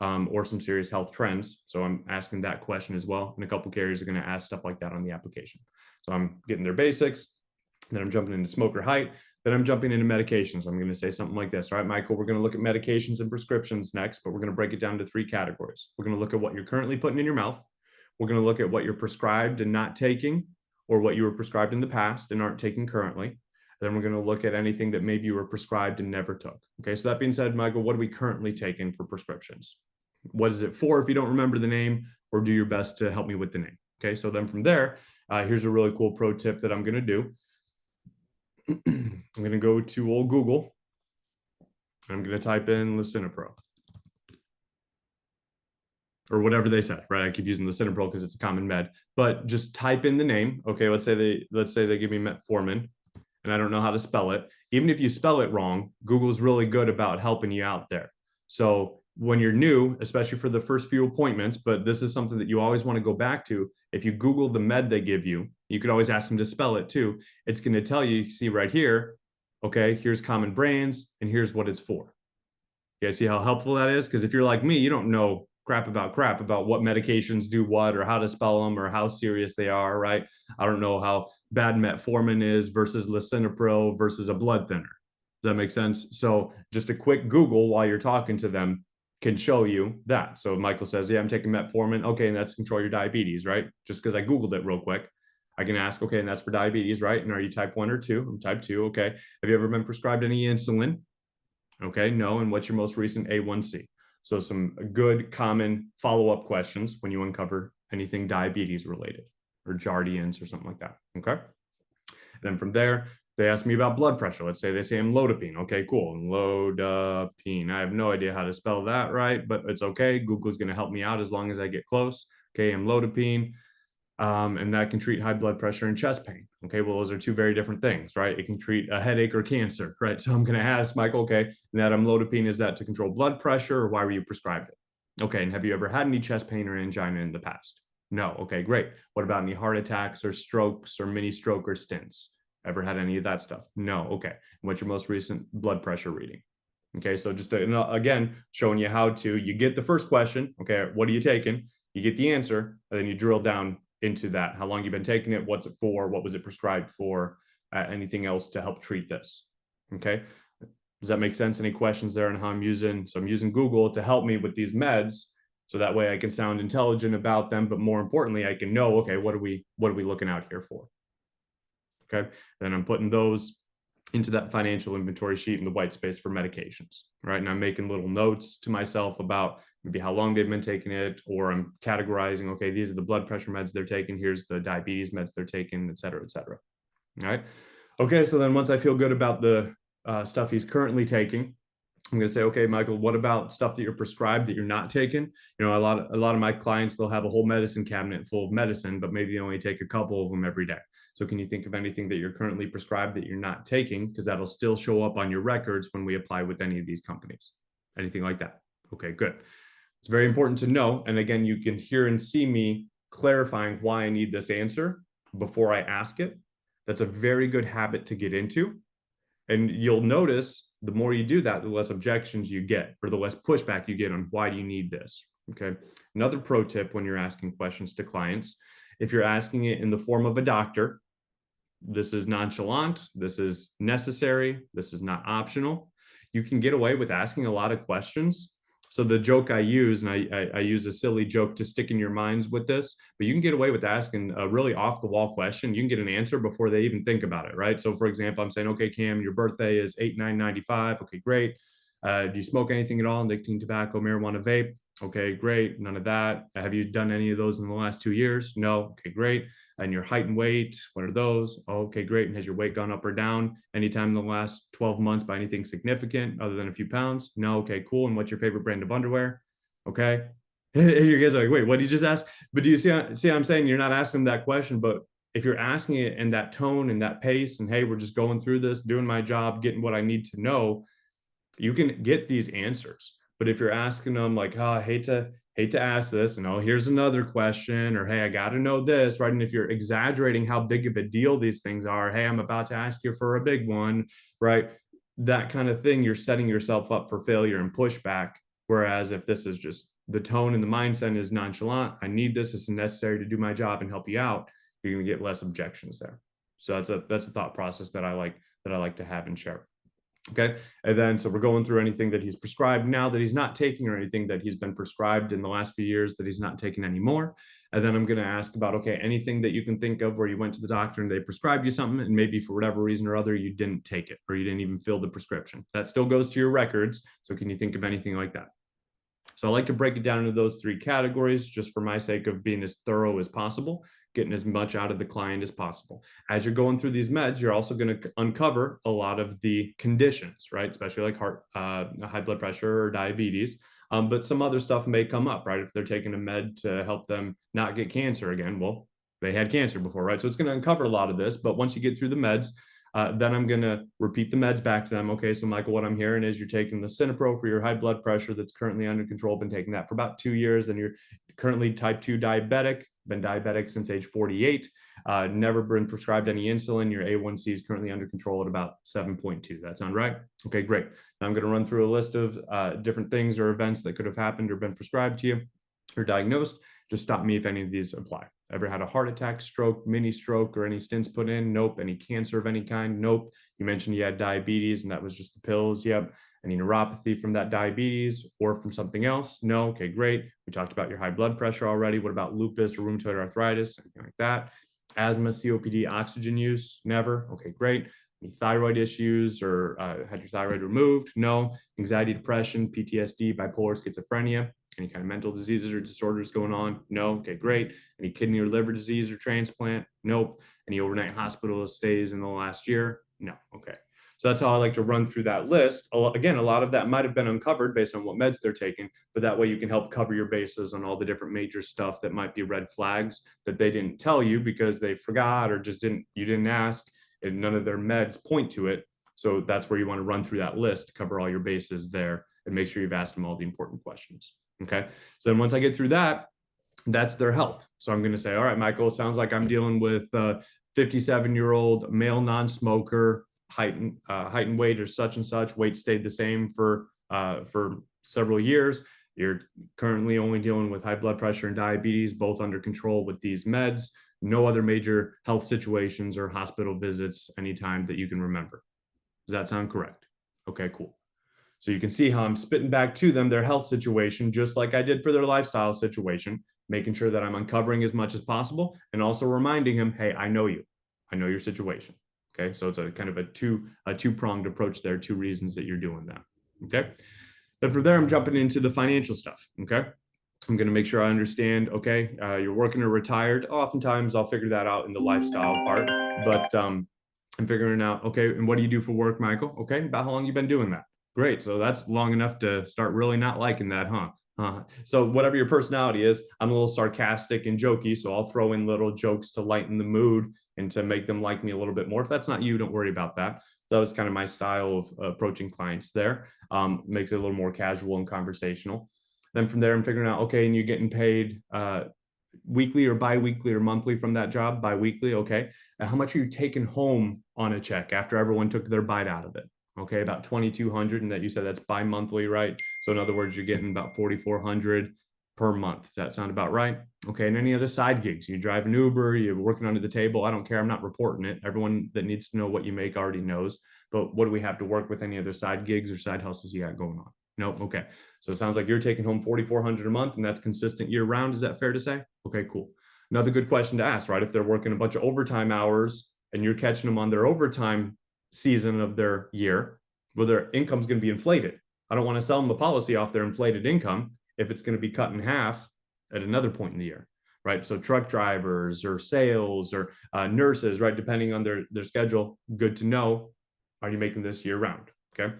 or some serious health trends. So I'm asking that question as well. And a couple carriers are going to ask stuff like that on the application. So I'm getting their basics, then I'm jumping into smoker height, then I'm jumping into medications. I'm going to say something like this. All right, Michael, we're going to look at medications and prescriptions next, but we're going to break it down to 3 categories. We're going to look at what you're currently putting in your mouth. We're going to look at what you're prescribed and not taking, or what you were prescribed in the past and aren't taking currently. And then we're going to look at anything that maybe you were prescribed and never took. Okay, so that being said, Michael, what are we currently taking for prescriptions? What is it for if you don't remember the name, or do your best to help me with the name? Okay, so then from there, here's a really cool pro tip that I'm going to do. I'm going to go to old Google. I'm going to type in Lisinopril. Or whatever they said, right? I keep using Lisinopril because it's a common med, but just type in the name. Okay, let's say they give me metformin, and I don't know how to spell it. Even if you spell it wrong, Google's really good about helping you out there. So when you're new, especially for the first few appointments, but this is something that you always want to go back to. If you Google the med they give you, you could always ask them to spell it too. It's going to tell you, see right here, okay, here's common brands and here's what it's for. You guys see how helpful that is? Because if you're like me, you don't know crap about what medications do what or how to spell them or how serious they are, right? I don't know how bad metformin is versus lisinopril versus a blood thinner. Does that make sense? So just a quick Google while you're talking to them can show you that. So Michael says, yeah, I'm taking metformin. Okay, and that's to control your diabetes, right? Just because I Googled it real quick. I can ask, okay, and that's for diabetes, right? And are you type 1 or 2? I'm type 2, okay. Have you ever been prescribed any insulin? Okay, no. And what's your most recent A1C? So some good common follow-up questions when you uncover anything diabetes related or Jardians or something like that, okay? And then from there, They ask me about blood pressure. Let's say they say I'm lodipine. Okay, cool. Lodipine. I have no idea how to spell that right, but it's okay. Google's going to help me out as long as I get close. Okay, amlodipine. And that can treat high blood pressure and chest pain. Okay, well, those are two very different things, right? It can treat a headache or cancer, right? So I'm going to ask Michael, okay, that amlodipine, is that to control blood pressure, or why were you prescribed it? Okay, and have you ever had any chest pain or angina in the past? No. Okay, great. What about any heart attacks or strokes or mini stroke or stents? Ever had any of that stuff? No. Okay. What's your most recent blood pressure reading? Okay, so just to, again, showing you how to, you get the first question, okay, what are you taking? You get the answer, and then you drill down into that. How long you've been taking it, what's it for, what was it prescribed for, anything else to help treat this. Okay, does that make sense? Any questions there on how I'm using? So I'm using Google to help me with these meds, so that way I can sound intelligent about them, but more importantly, I can know, okay, what are we looking out here for? Okay, then I'm putting those into that financial inventory sheet in the white space for medications, right? And I'm making little notes to myself about maybe how long they've been taking it, or I'm categorizing, okay, these are the blood pressure meds they're taking, here's the diabetes meds they're taking, et cetera, et cetera. All right. Okay, so then once I feel good about the stuff he's currently taking, I'm going to say, okay, Michael, what about stuff that you're prescribed that you're not taking? You know, a lot of my clients, they'll have a whole medicine cabinet full of medicine, but maybe they only take a couple of them every day. So can you think of anything that you're currently prescribed that you're not taking? Because that'll still show up on your records when we apply with any of these companies. Anything like that? Okay, good. It's very important to know. And again, you can hear and see me clarifying why I need this answer before I ask it. That's a very good habit to get into. And you'll notice the more you do that, the less objections you get, or the less pushback you get on why do you need this. Okay. Another pro tip when you're asking questions to clients, if you're asking it in the form of a doctor, this is nonchalant, this is necessary, this is not optional. You can get away with asking a lot of questions. So the joke I use, and I use a silly joke to stick in your minds with this, but you can get away with asking a really off the wall question. You can get an answer before they even think about it, right? So for example, I'm saying, okay, Cam, your birthday is 8/9/95. Okay, great. Do you smoke anything at all? Nicotine, tobacco, marijuana, vape? Okay, great. None of that. Have you done any of those in the last 2 years? No. Okay, great. And your height and weight, what are those? Oh, okay, great. And has your weight gone up or down anytime in the last 12 months by anything significant other than a few pounds? No. Okay, cool. And what's your favorite brand of underwear? Okay. You guys are like, wait, what did you just ask? But do you see I'm saying you're not asking them that question, but if you're asking it in that tone and that pace, and hey, we're just going through this, doing my job, getting what I need to know, you can get these answers. But if you're asking them like, oh, I hate to ask this, and oh, here's another question, or hey, I got to know this, right? And if you're exaggerating how big of a deal these things are, hey, I'm about to ask you for a big one, right? That kind of thing, you're setting yourself up for failure and pushback. Whereas if this is just the tone and the mindset is nonchalant, I need this, it's necessary to do my job and help you out, you're going to get less objections there. So that's a thought process that I like to have and share. Okay. And then, so we're going through anything that he's prescribed now that he's not taking, or anything that he's been prescribed in the last few years that he's not taking anymore. And then I'm going to ask about, okay, anything that you can think of where you went to the doctor and they prescribed you something, and maybe for whatever reason or other, you didn't take it, or you didn't even fill the prescription. That still goes to your records. So can you think of anything like that? So I like to break it down into those three categories, just for my sake of being as thorough as possible, getting as much out of the client as possible. As you're going through these meds, you're also going to uncover a lot of the conditions, right? Especially like high blood pressure or diabetes. But some other stuff may come up, right? If they're taking a med to help them not get cancer again, well, they had cancer before, right? So it's going to uncover a lot of this. But once you get through the meds, then I'm going to repeat the meds back to them. Okay, so Michael, what I'm hearing is you're taking the Cinepro for your high blood pressure that's currently under control, been taking that for about 2 years, and you're currently type 2 diabetic, been diabetic since age 48, never been prescribed any insulin. Your A1C is currently under control at about 7.2. That sound right? Okay, great. Now I'm going to run through a list of different things or events that could have happened or been prescribed to you or diagnosed. Just stop me if any of these apply. Ever had a heart attack, stroke, mini stroke, or any stents put in? Nope. Any cancer of any kind? Nope. You mentioned you had diabetes and that was just the pills. Yep. Any neuropathy from that diabetes or from something else? No. Okay, great. We talked about your high blood pressure already. What about lupus or rheumatoid arthritis? Anything like that? Asthma, COPD, oxygen use? Never. Okay, great. Any thyroid issues or had your thyroid removed? No. Anxiety, depression, PTSD, bipolar, schizophrenia? Any kind of mental diseases or disorders going on? No. Okay, great. Any kidney or liver disease or transplant? Nope. Any overnight hospital stays in the last year? No. Okay. So that's how I like to run through that list. Again, a lot of that might have been uncovered based on what meds they're taking, but that way you can help cover your bases on all the different major stuff that might be red flags that they didn't tell you because they forgot or just you didn't ask, and none of their meds point to it. So that's where you want to run through that list to cover all your bases there and make sure you've asked them all the important questions. Okay. So then once I get through that, that's their health. So I'm going to say, all right, Michael, it sounds like I'm dealing with 57-year-old male non-smoker, height and weight or such and such. Weight stayed the same for several years. You're currently only dealing with high blood pressure and diabetes, both under control with these meds. No other major health situations or hospital visits anytime that you can remember. Does that sound correct? Okay, cool. So you can see how I'm spitting back to them their health situation, just like I did for their lifestyle situation, making sure that I'm uncovering as much as possible and also reminding him, hey, I know you. I know your situation. Okay, so it's a kind of a two-pronged approach there, two reasons that you're doing that. Okay, then from there, I'm jumping into the financial stuff. Okay, I'm going to make sure I understand, okay, you're working or retired. Oftentimes I'll figure that out in the lifestyle part, but I'm figuring out, okay, and what do you do for work, Michael? Okay, about how long you been doing that? Great, so that's long enough to start really not liking that, huh? So whatever your personality is, I'm a little sarcastic and jokey, so I'll throw in little jokes to lighten the mood and to make them like me a little bit more. If that's not you, don't worry about that. That was kind of my style of approaching clients there. Makes it a little more casual and conversational. Then from there, I'm figuring out, okay, and you're getting paid weekly or bi-weekly or monthly from that job. Bi-weekly, okay. And how much are you taking home on a check after everyone took their bite out of it? Okay, about 2,200, and that you said that's bi-monthly, right? So in other words, you're getting about 4,400 per month. Does that sound about right? Okay, and any other side gigs? You drive an Uber, you're working under the table. I don't care. I'm not reporting it. Everyone that needs to know what you make already knows. But what do we have to work with? Any other side gigs or side hustles you got going on? Nope. Okay. So it sounds like you're taking home 4,400 a month, and that's consistent year round. Is that fair to say? Okay, cool. Another good question to ask, right? If they're working a bunch of overtime hours and you're catching them on their overtime season of their year, well, their income's going to be inflated. I don't want to sell them a policy off their inflated income if it's going to be cut in half at another point in the year, right? So truck drivers or sales or nurses, right? Depending on their schedule, good to know. Are you making this year round? Okay. And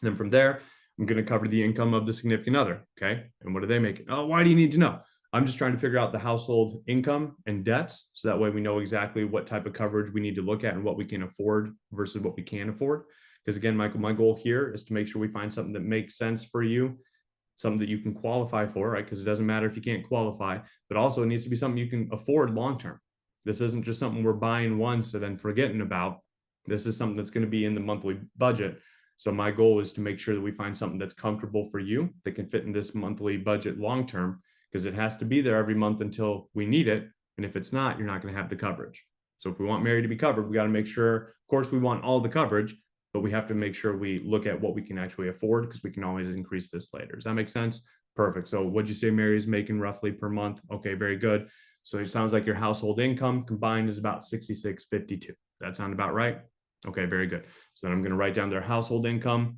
then from there, I'm going to cover the income of the significant other. Okay. And what are they making? Oh, why do you need to know? I'm just trying to figure out the household income and debts. So that way we know exactly what type of coverage we need to look at and what we can afford versus what we can't afford. Because again, Michael, my goal here is to make sure we find something that makes sense for you, something that you can qualify for, right? Because it doesn't matter if you can't qualify, but also it needs to be something you can afford long-term. This isn't just something we're buying once and then forgetting about. This is something that's going to be in the monthly budget. So my goal is to make sure that we find something that's comfortable for you, that can fit in this monthly budget long-term, because it has to be there every month until we need it. And if it's not, you're not going to have the coverage. So if we want Mary to be covered, we got to make sure, of course, we want all the coverage, but we have to make sure we look at what we can actually afford, because we can always increase this later. Does that make sense? Perfect. So what'd you say Mary's making roughly per month? Okay, very good. So it sounds like your household income combined is about $66.52. That sound about right? Okay, very good. So then I'm going to write down their household income.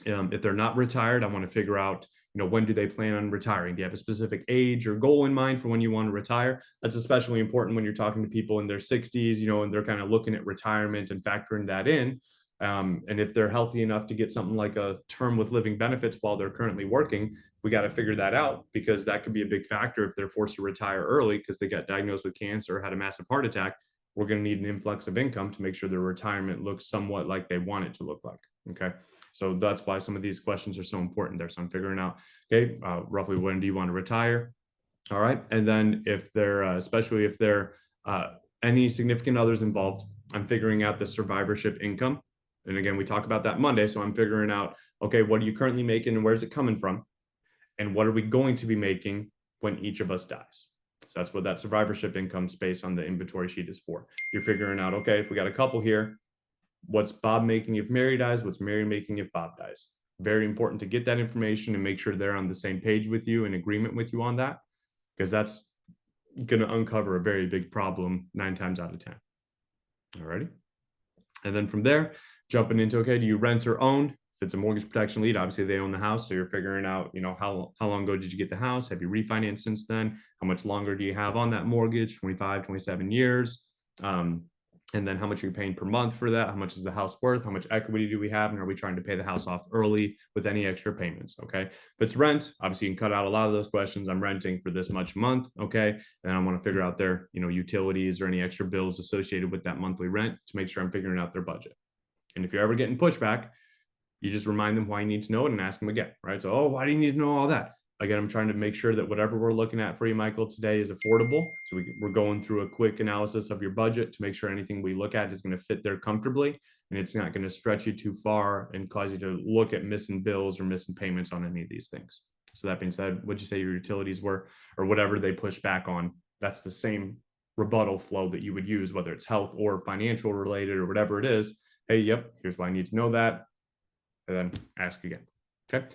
If they're not retired, I want to figure out, when do they plan on retiring? Do you have a specific age or goal in mind for when you want to retire? That's especially important when you're talking to people in their 60s, and they're kind of looking at retirement and factoring that in. And if they're healthy enough to get something like a term with living benefits while they're currently working, we got to figure that out, because that could be a big factor if they're forced to retire early because they got diagnosed with cancer or had a massive heart attack. We're going to need an influx of income to make sure their retirement looks somewhat like they want it to look like. Okay. So that's why some of these questions are so important there. So I'm figuring out, okay, roughly when do you want to retire? All right. And then if they're, especially if there any significant others involved, I'm figuring out the survivorship income. And again, we talk about that Monday. So I'm figuring out, okay, what are you currently making and where's it coming from? And what are we going to be making when each of us dies? So that's what that survivorship income space on the inventory sheet is for. You're figuring out, okay, if we got a couple here, what's Bob making if Mary dies? What's Mary making if Bob dies? Very important to get that information and make sure they're on the same page with you, in agreement with you on that, because that's going to uncover a very big problem 9 times out of 10. All righty. And then from there, jumping into, okay, do you rent or own? If it's a mortgage protection lead, obviously they own the house. So you're figuring out, how long ago did you get the house? Have you refinanced since then? How much longer do you have on that mortgage? 25, 27 years. And then how much are you paying per month for that? How much is the house worth? How much equity do we have? And are we trying to pay the house off early with any extra payments? Okay. If it's rent, obviously you can cut out a lot of those questions. I'm renting for this much a month. Okay. And I want to figure out their, utilities or any extra bills associated with that monthly rent to make sure I'm figuring out their budget. And if you're ever getting pushback, you just remind them why you need to know it and ask them again, right? So, oh, why do you need to know all that? Again, I'm trying to make sure that whatever we're looking at for you, Michael, today is affordable. So we're going through a quick analysis of your budget to make sure anything we look at is going to fit there comfortably, and it's not going to stretch you too far and cause you to look at missing bills or missing payments on any of these things. So that being said, what'd you say your utilities were, or whatever they push back on? That's the same rebuttal flow that you would use, whether it's health or financial related or whatever it is. Hey, yep, here's why I need to know that. And then ask again. Okay.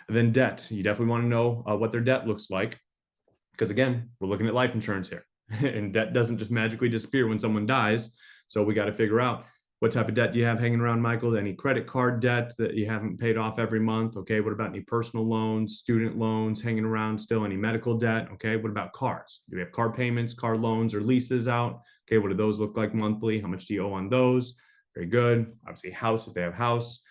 And then debt. You definitely want to know what their debt looks like. Because again, we're looking at life insurance here. And debt doesn't just magically disappear when someone dies. So we got to figure out what type of debt do you have hanging around, Michael? Any credit card debt that you haven't paid off every month? Okay. What about any personal loans, student loans hanging around still? Any medical debt? Okay. What about cars? Do we have car payments, car loans, or leases out? Okay. What do those look like monthly? How much do you owe on those? Very good. Obviously, house if they have house.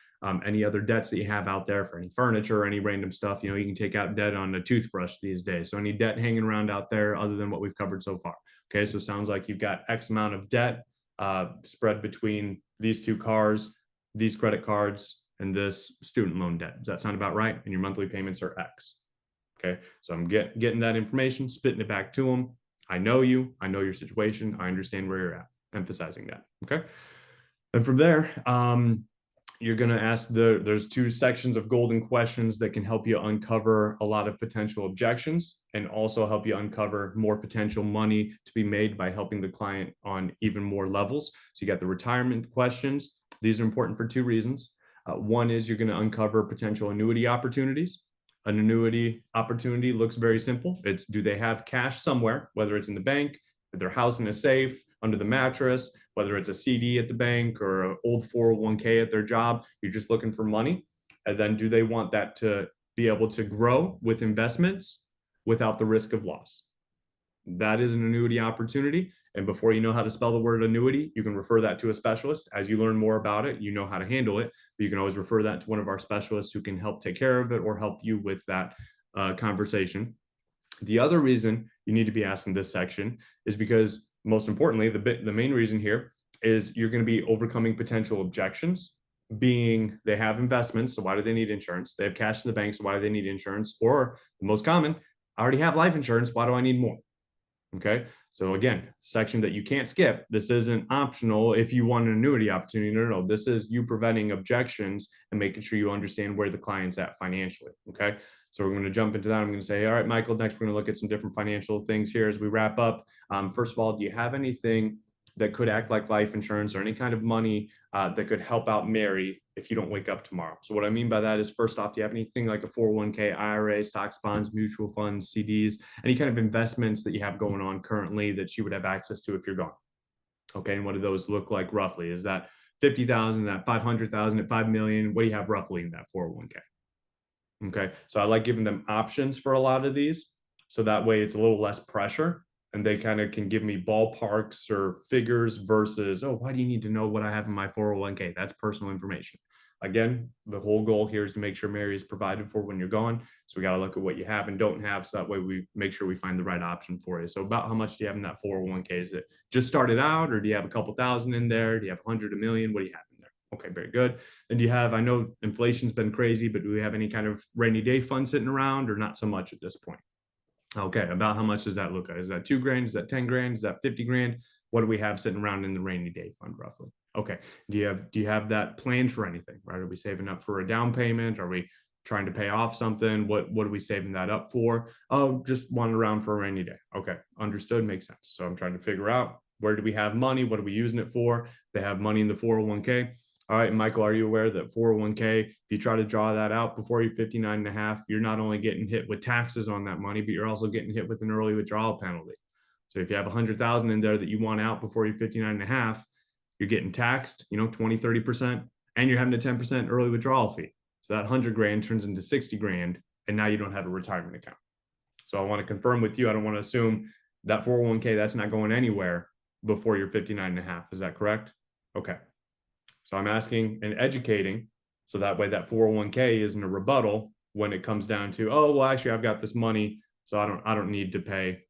Any other debts that you have out there for any furniture or any random stuff, you can take out debt on a toothbrush these days. So any debt hanging around out there other than what we've covered so far. Okay, so it sounds like you've got X amount of debt spread between these two cars, these credit cards, and this student loan debt. Does that sound about right? And your monthly payments are X. Okay, so I'm getting that information, spitting it back to them. I know you, I know your situation, I understand where you're at, emphasizing that. Okay, and from there, you're going to ask there's two sections of golden questions that can help you uncover a lot of potential objections and also help you uncover more potential money to be made by helping the client on even more levels. So you got the retirement questions. These are important for two reasons. One is you're going to uncover potential annuity opportunities. An annuity opportunity looks very simple. It's, do they have cash somewhere, whether it's in the bank, their house in a safe, under the mattress, whether it's a CD at the bank or an old 401k at their job. You're just looking for money. And then do they want that to be able to grow with investments without the risk of loss? That is an annuity opportunity. And before you know how to spell the word annuity, you can refer that to a specialist. As you learn more about it, you know how to handle it, but you can always refer that to one of our specialists who can help take care of it or help you with that conversation. The other reason you need to be asking this section is because, most importantly, the main reason here is you're going to be overcoming potential objections, being they have investments, so why do they need insurance? They have cash in the bank, so why do they need insurance? Or the most common, I already have life insurance, why do I need more? Okay, so again, section that you can't skip. This isn't optional if you want an annuity opportunity. No. This is you preventing objections and making sure you understand where the client's at financially. Okay, so we're going to jump into that. I'm going to say, all right, Michael, next we're going to look at some different financial things here as we wrap up. First of all, do you have anything that could act like life insurance or any kind of money that could help out Mary if you don't wake up tomorrow? So what I mean by that is, first off, do you have anything like a 401k, IRA, stocks, bonds, mutual funds, CDs, any kind of investments that you have going on currently that she would have access to if you're gone? Okay, and what do those look like roughly? Is that 50,000, that 500,000, at 5 million? What do you have roughly in that 401k? Okay, so I like giving them options for a lot of these, so that way it's a little less pressure and they kind of can give me ballparks or figures versus, oh, why do you need to know what I have in my 401k? That's personal information. Again, the whole goal here is to make sure Mary is provided for when you're gone. So we got to look at what you have and don't have, so that way we make sure we find the right option for you. So about how much do you have in that 401k? Is it just started out, or do you have a couple thousand in there? Do you have 100, a million? What do you have in there? Okay, very good. Then do you have, I know inflation's been crazy, but do we have any kind of rainy day fund sitting around, or not so much at this point? Okay, about how much does that look like? Is that 2 grand? Is that 10 grand? Is that 50 grand? What do we have sitting around in the rainy day fund roughly? Okay, do you have that planned for anything, right? Are we saving up for a down payment? Are we trying to pay off something? What are we saving that up for? Oh, just one around for a rainy day. Okay, understood, makes sense. So I'm trying to figure out, where do we have money? What are we using it for? They have money in the 401k. All right, Michael, are you aware that 401k, if you try to draw that out before you're 59 and a half, you're not only getting hit with taxes on that money, but you're also getting hit with an early withdrawal penalty. So if you have 100,000 in there that you want out before you're 59 and a half, you're getting taxed, 20, 30%, and you're having a 10% early withdrawal fee. So that 100 grand turns into 60 grand, and now you don't have a retirement account. So I want to confirm with you, I don't want to assume that 401k, that's not going anywhere. before you're 59 and a half. Is that correct? Okay. So I'm asking and educating so that way that 401k isn't a rebuttal when it comes down to, oh, well, actually, I've got this money, so I don't need to pay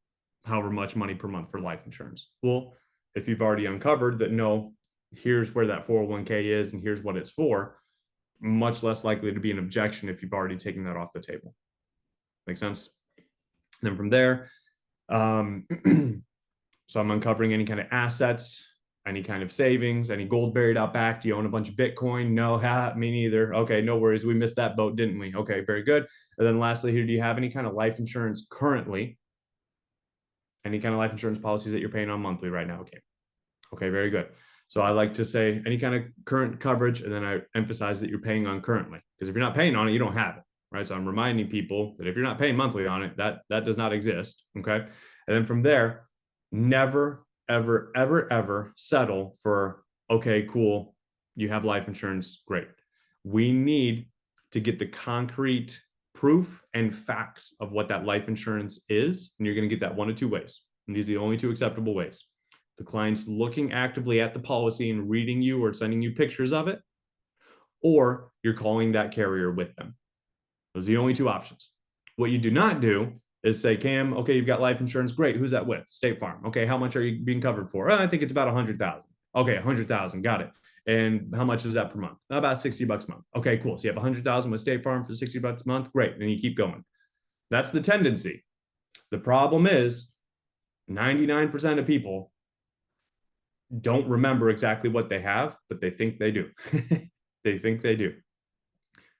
however much money per month for life insurance. Well, if you've already uncovered that, no, here's where that 401k is and here's what it's for, much less likely to be an objection if you've already taken that off the table. Make sense? Then from there, so I'm uncovering any kind of assets, any kind of savings, any gold buried out back. Do you own a bunch of Bitcoin? No, me neither. Okay, no worries. We missed that boat, didn't we? Okay, very good. And then lastly here, do you have any kind of life insurance currently? Any kind of life insurance policies that you're paying on monthly right now? Okay. Okay, very good. So I like to say any kind of current coverage, and then I emphasize that you're paying on currently. Because if you're not paying on it, you don't have it, right? So I'm reminding people that if you're not paying monthly on it, that does not exist, okay? And then from there, never, ever, ever, ever settle for, okay, cool, you have life insurance, great. We need to get the concrete proof and facts of what that life insurance is, and you're going to get that one of two ways. And these are the only two acceptable ways. The client's looking actively at the policy and reading you or sending you pictures of it, or you're calling that carrier with them. Those are the only two options. What you do not do is say, Cam, okay, you've got life insurance. Great. Who's that with? State Farm. Okay. How much are you being covered for? I think it's about 100,000. Okay. 100,000. Got it. And how much is that per month? About $60 a month. Okay, cool. So you have 100,000 with State Farm for $60 a month. Great. And you keep going. That's the tendency. The problem is 99% of people don't remember exactly what they have, but they think they do. They think they do.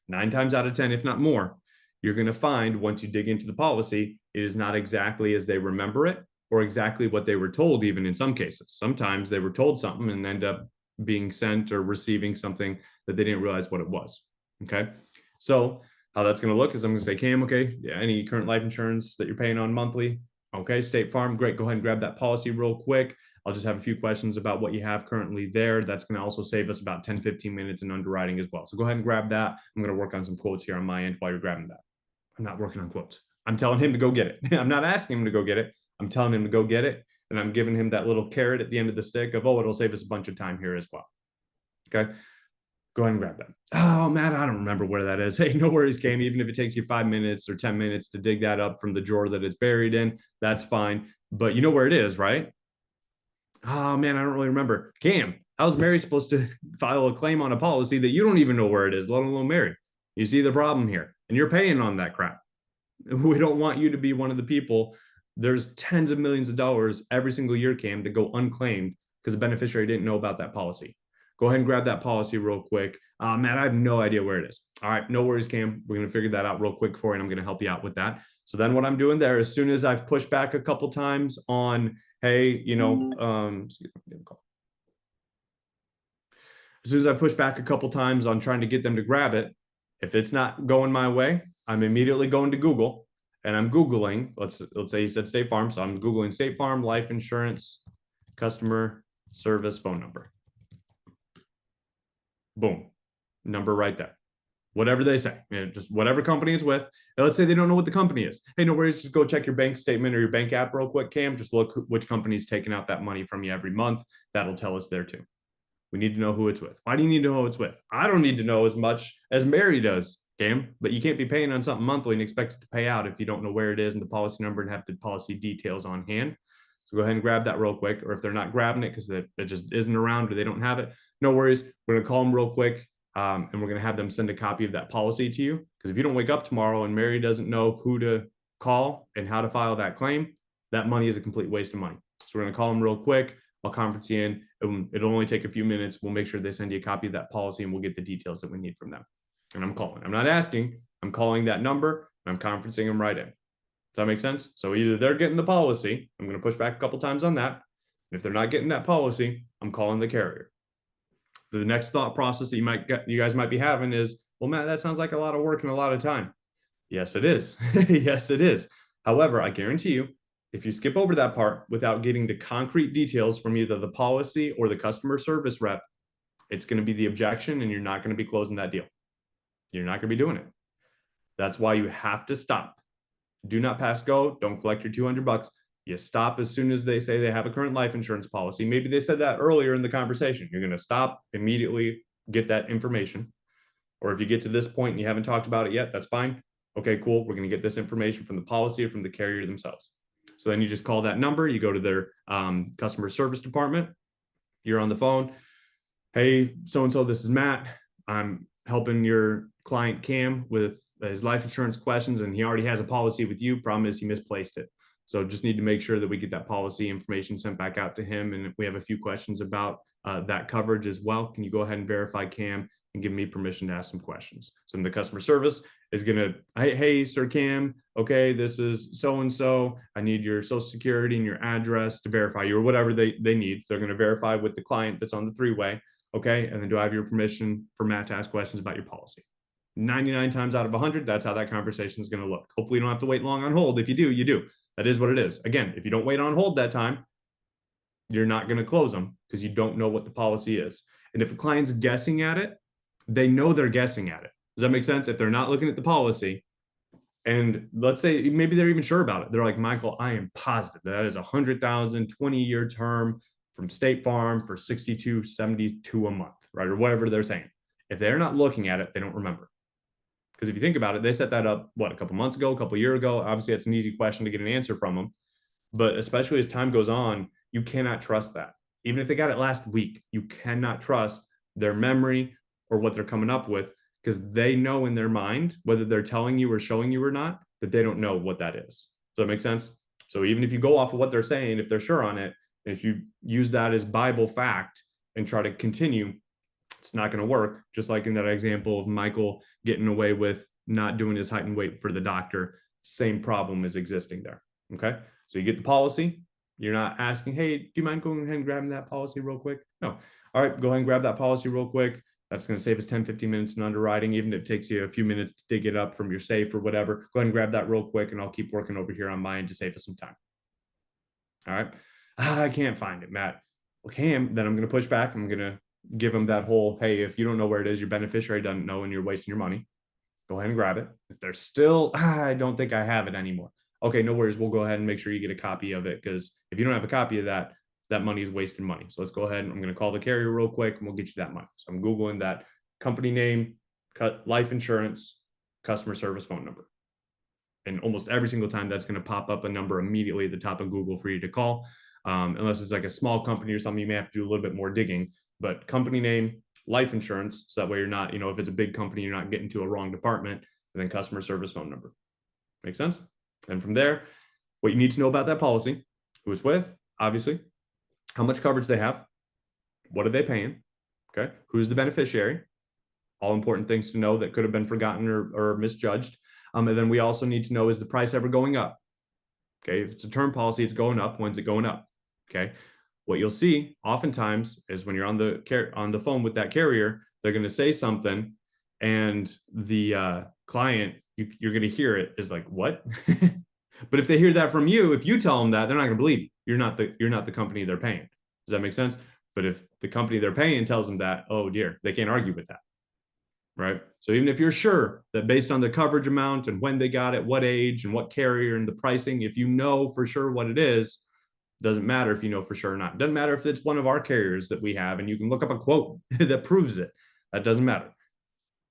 9 times out of 10, if not more, you're going to find once you dig into the policy, it is not exactly as they remember it or exactly what they were told, even in some cases. Sometimes they were told something and end up being sent or receiving something that they didn't realize what it was. Okay. So how that's going to look is I'm going to say, Cam, okay, yeah, any current life insurance that you're paying on monthly? Okay, State Farm, great. Go ahead and grab that policy real quick. I'll just have a few questions about what you have currently there. That's going to also save us about 10, 15 minutes in underwriting as well. So go ahead and grab that. I'm going to work on some quotes here on my end while you're grabbing that. I'm not working on quotes. I'm telling him to go get it. I'm not asking him to go get it. I'm telling him to go get it. And I'm giving him that little carrot at the end of the stick of, oh, it'll save us a bunch of time here as well. Okay. Go ahead and grab that. Oh, Matt, I don't remember where that is. Hey, no worries, Cam. Even if it takes you 5 minutes or 10 minutes to dig that up from the drawer that it's buried in, that's fine. But you know where it is, right? Oh, man, I don't really remember. Cam, how's Mary supposed to file a claim on a policy that you don't even know where it is, let alone Mary? You see the problem here, and you're paying on that crap. We don't want you to be one of the people. There's tens of millions of dollars every single year, Cam, that go unclaimed because the beneficiary didn't know about that policy. Go ahead and grab that policy real quick. Matt, I have no idea where it is. All right, no worries, Cam. We're going to figure that out real quick for you, and I'm going to help you out with that. So then what I'm doing there, as soon as I've pushed back a couple times on, hey, you know, as soon as I push back a couple times on trying to get them to grab it, if it's not going my way, I'm immediately going to Google and I'm Googling, let's say he said State Farm. So I'm Googling State Farm life insurance customer service phone number. Boom, number right there. Whatever they say, just whatever company it's with. Let's say they don't know what the company is. Hey, no worries, just go check your bank statement or your bank app real quick, Cam. Just look which company's taking out that money from you every month. That'll tell us there too. We need to know who it's with. Why do you need to know who it's with? I don't need to know as much as Mary does, Cam, but you can't be paying on something monthly and expect it to pay out if you don't know where it is and the policy number and have the policy details on hand. So go ahead and grab that real quick. Or if they're not grabbing it because it just isn't around or they don't have it, no worries. We're going to call them real quick and we're going to have them send a copy of that policy to you. Because if you don't wake up tomorrow and Mary doesn't know who to call and how to file that claim, that money is a complete waste of money. So we're going to call them real quick. I'll conference you in. It'll only take a few minutes. We'll make sure they send you a copy of that policy and we'll get the details that we need from them. And I'm calling. I'm not asking. I'm calling that number and I'm conferencing them right in. Does that make sense? So either they're getting the policy. I'm going to push back a couple times on that. If they're not getting that policy, I'm calling the carrier. The next thought process that you guys might be having is, well, Matt, that sounds like a lot of work and a lot of time. Yes, it is. Yes, it is. However, I guarantee you, if you skip over that part without getting the concrete details from either the policy or the customer service rep, it's going to be the objection and you're not going to be closing that deal. You're not going to be doing it. That's why you have to stop. Do not pass go. Don't collect your $200. You stop as soon as they say they have a current life insurance policy. Maybe they said that earlier in the conversation. You're going to stop immediately, get that information. Or if you get to this point and you haven't talked about it yet, that's fine. Okay, cool. We're going to get this information from the policy or from the carrier themselves. So then you just call that number. You go to their customer service department. You're on the phone. Hey, so-and-so, this is Matt. I'm helping your client Cam with his life insurance questions, and he already has a policy with you. Problem is he misplaced it. So just need to make sure that we get that policy information sent back out to him. And we have a few questions about that coverage as well. Can you go ahead and verify Cam and give me permission to ask some questions? So the customer service is going to, hey, Sir Cam, okay, this is so-and-so. I need your social security and your address to verify you, or whatever they need. So they're going to verify with the client that's on the three-way. Okay, and then do I have your permission for Matt to ask questions about your policy? 99 times out of 100, that's how that conversation is going to look. Hopefully you don't have to wait long on hold. If you do, you do. That is what it is. Again, if you don't wait on hold that time, you're not going to close them because you don't know what the policy is. And if a client's guessing at it, they know they're guessing at it. Does that make sense? If they're not looking at the policy, and let's say maybe they're even sure about it. They're like, Michael, I am positive that is 100,000, 20-year term from State Farm for $62.72 a month, right? Or whatever they're saying. If they're not looking at it, they don't remember. Because if you think about it, they set that up, what, a couple months ago, a couple years ago. Obviously, that's an easy question to get an answer from them. But especially as time goes on, you cannot trust that. Even if they got it last week, you cannot trust their memory or what they're coming up with, because they know in their mind, whether they're telling you or showing you or not, that they don't know what that is. Does that make sense? So even if you go off of what they're saying, if they're sure on it, if you use that as Bible fact and try to continue, it's not going to work. Just like in that example of Michael getting away with not doing his height and weight for the doctor, same problem is existing there. Okay. So you get the policy. You're not asking, hey, do you mind going ahead and grabbing that policy real quick? No. All right, go ahead and grab that policy real quick. That's going to save us 10, 15 minutes in underwriting, even if it takes you a few minutes to dig it up from your safe or whatever. Go ahead and grab that real quick, and I'll keep working over here on mine to save us some time. All right. I can't find it, Matt. Okay, then I'm going to push back. I'm going to give them that whole, hey, if you don't know where it is, your beneficiary doesn't know and you're wasting your money. Go ahead and grab it. If they're still, I don't think I have it anymore. Okay, no worries. We'll go ahead and make sure you get a copy of it, because if you don't have a copy of that, that money is wasting money. So let's go ahead and I'm going to call the carrier real quick and we'll get you that money. So I'm Googling that company name, life insurance, customer service phone number. And almost every single time that's going to pop up a number immediately at the top of Google for you to call. Unless it's like a small company or something, you may have to do a little bit more digging. But company name, life insurance, so that way you're not, if it's a big company, you're not getting to a wrong department, and then customer service phone number. Make sense? And from there, what you need to know about that policy, who it's with, obviously, how much coverage they have, what are they paying, okay, who's the beneficiary, all important things to know that could have been forgotten or misjudged. And then we also need to know, is the price ever going up? Okay, if it's a term policy, it's going up. When's it going up? Okay, what you'll see oftentimes is when you're on the phone with that carrier, they're going to say something, and the client, you're going to hear it is like, what? But if they hear that from you, if you tell them that, they're not going to believe you. You're not the company they're paying. Does that make sense? But if the company they're paying tells them that, oh dear, they can't argue with that. Right? So even if you're sure that based on the coverage amount and when they got it, what age and what carrier and the pricing, if you know for sure what it is, doesn't matter if you know for sure or not. It doesn't matter if it's one of our carriers that we have and you can look up a quote that proves it. That doesn't matter.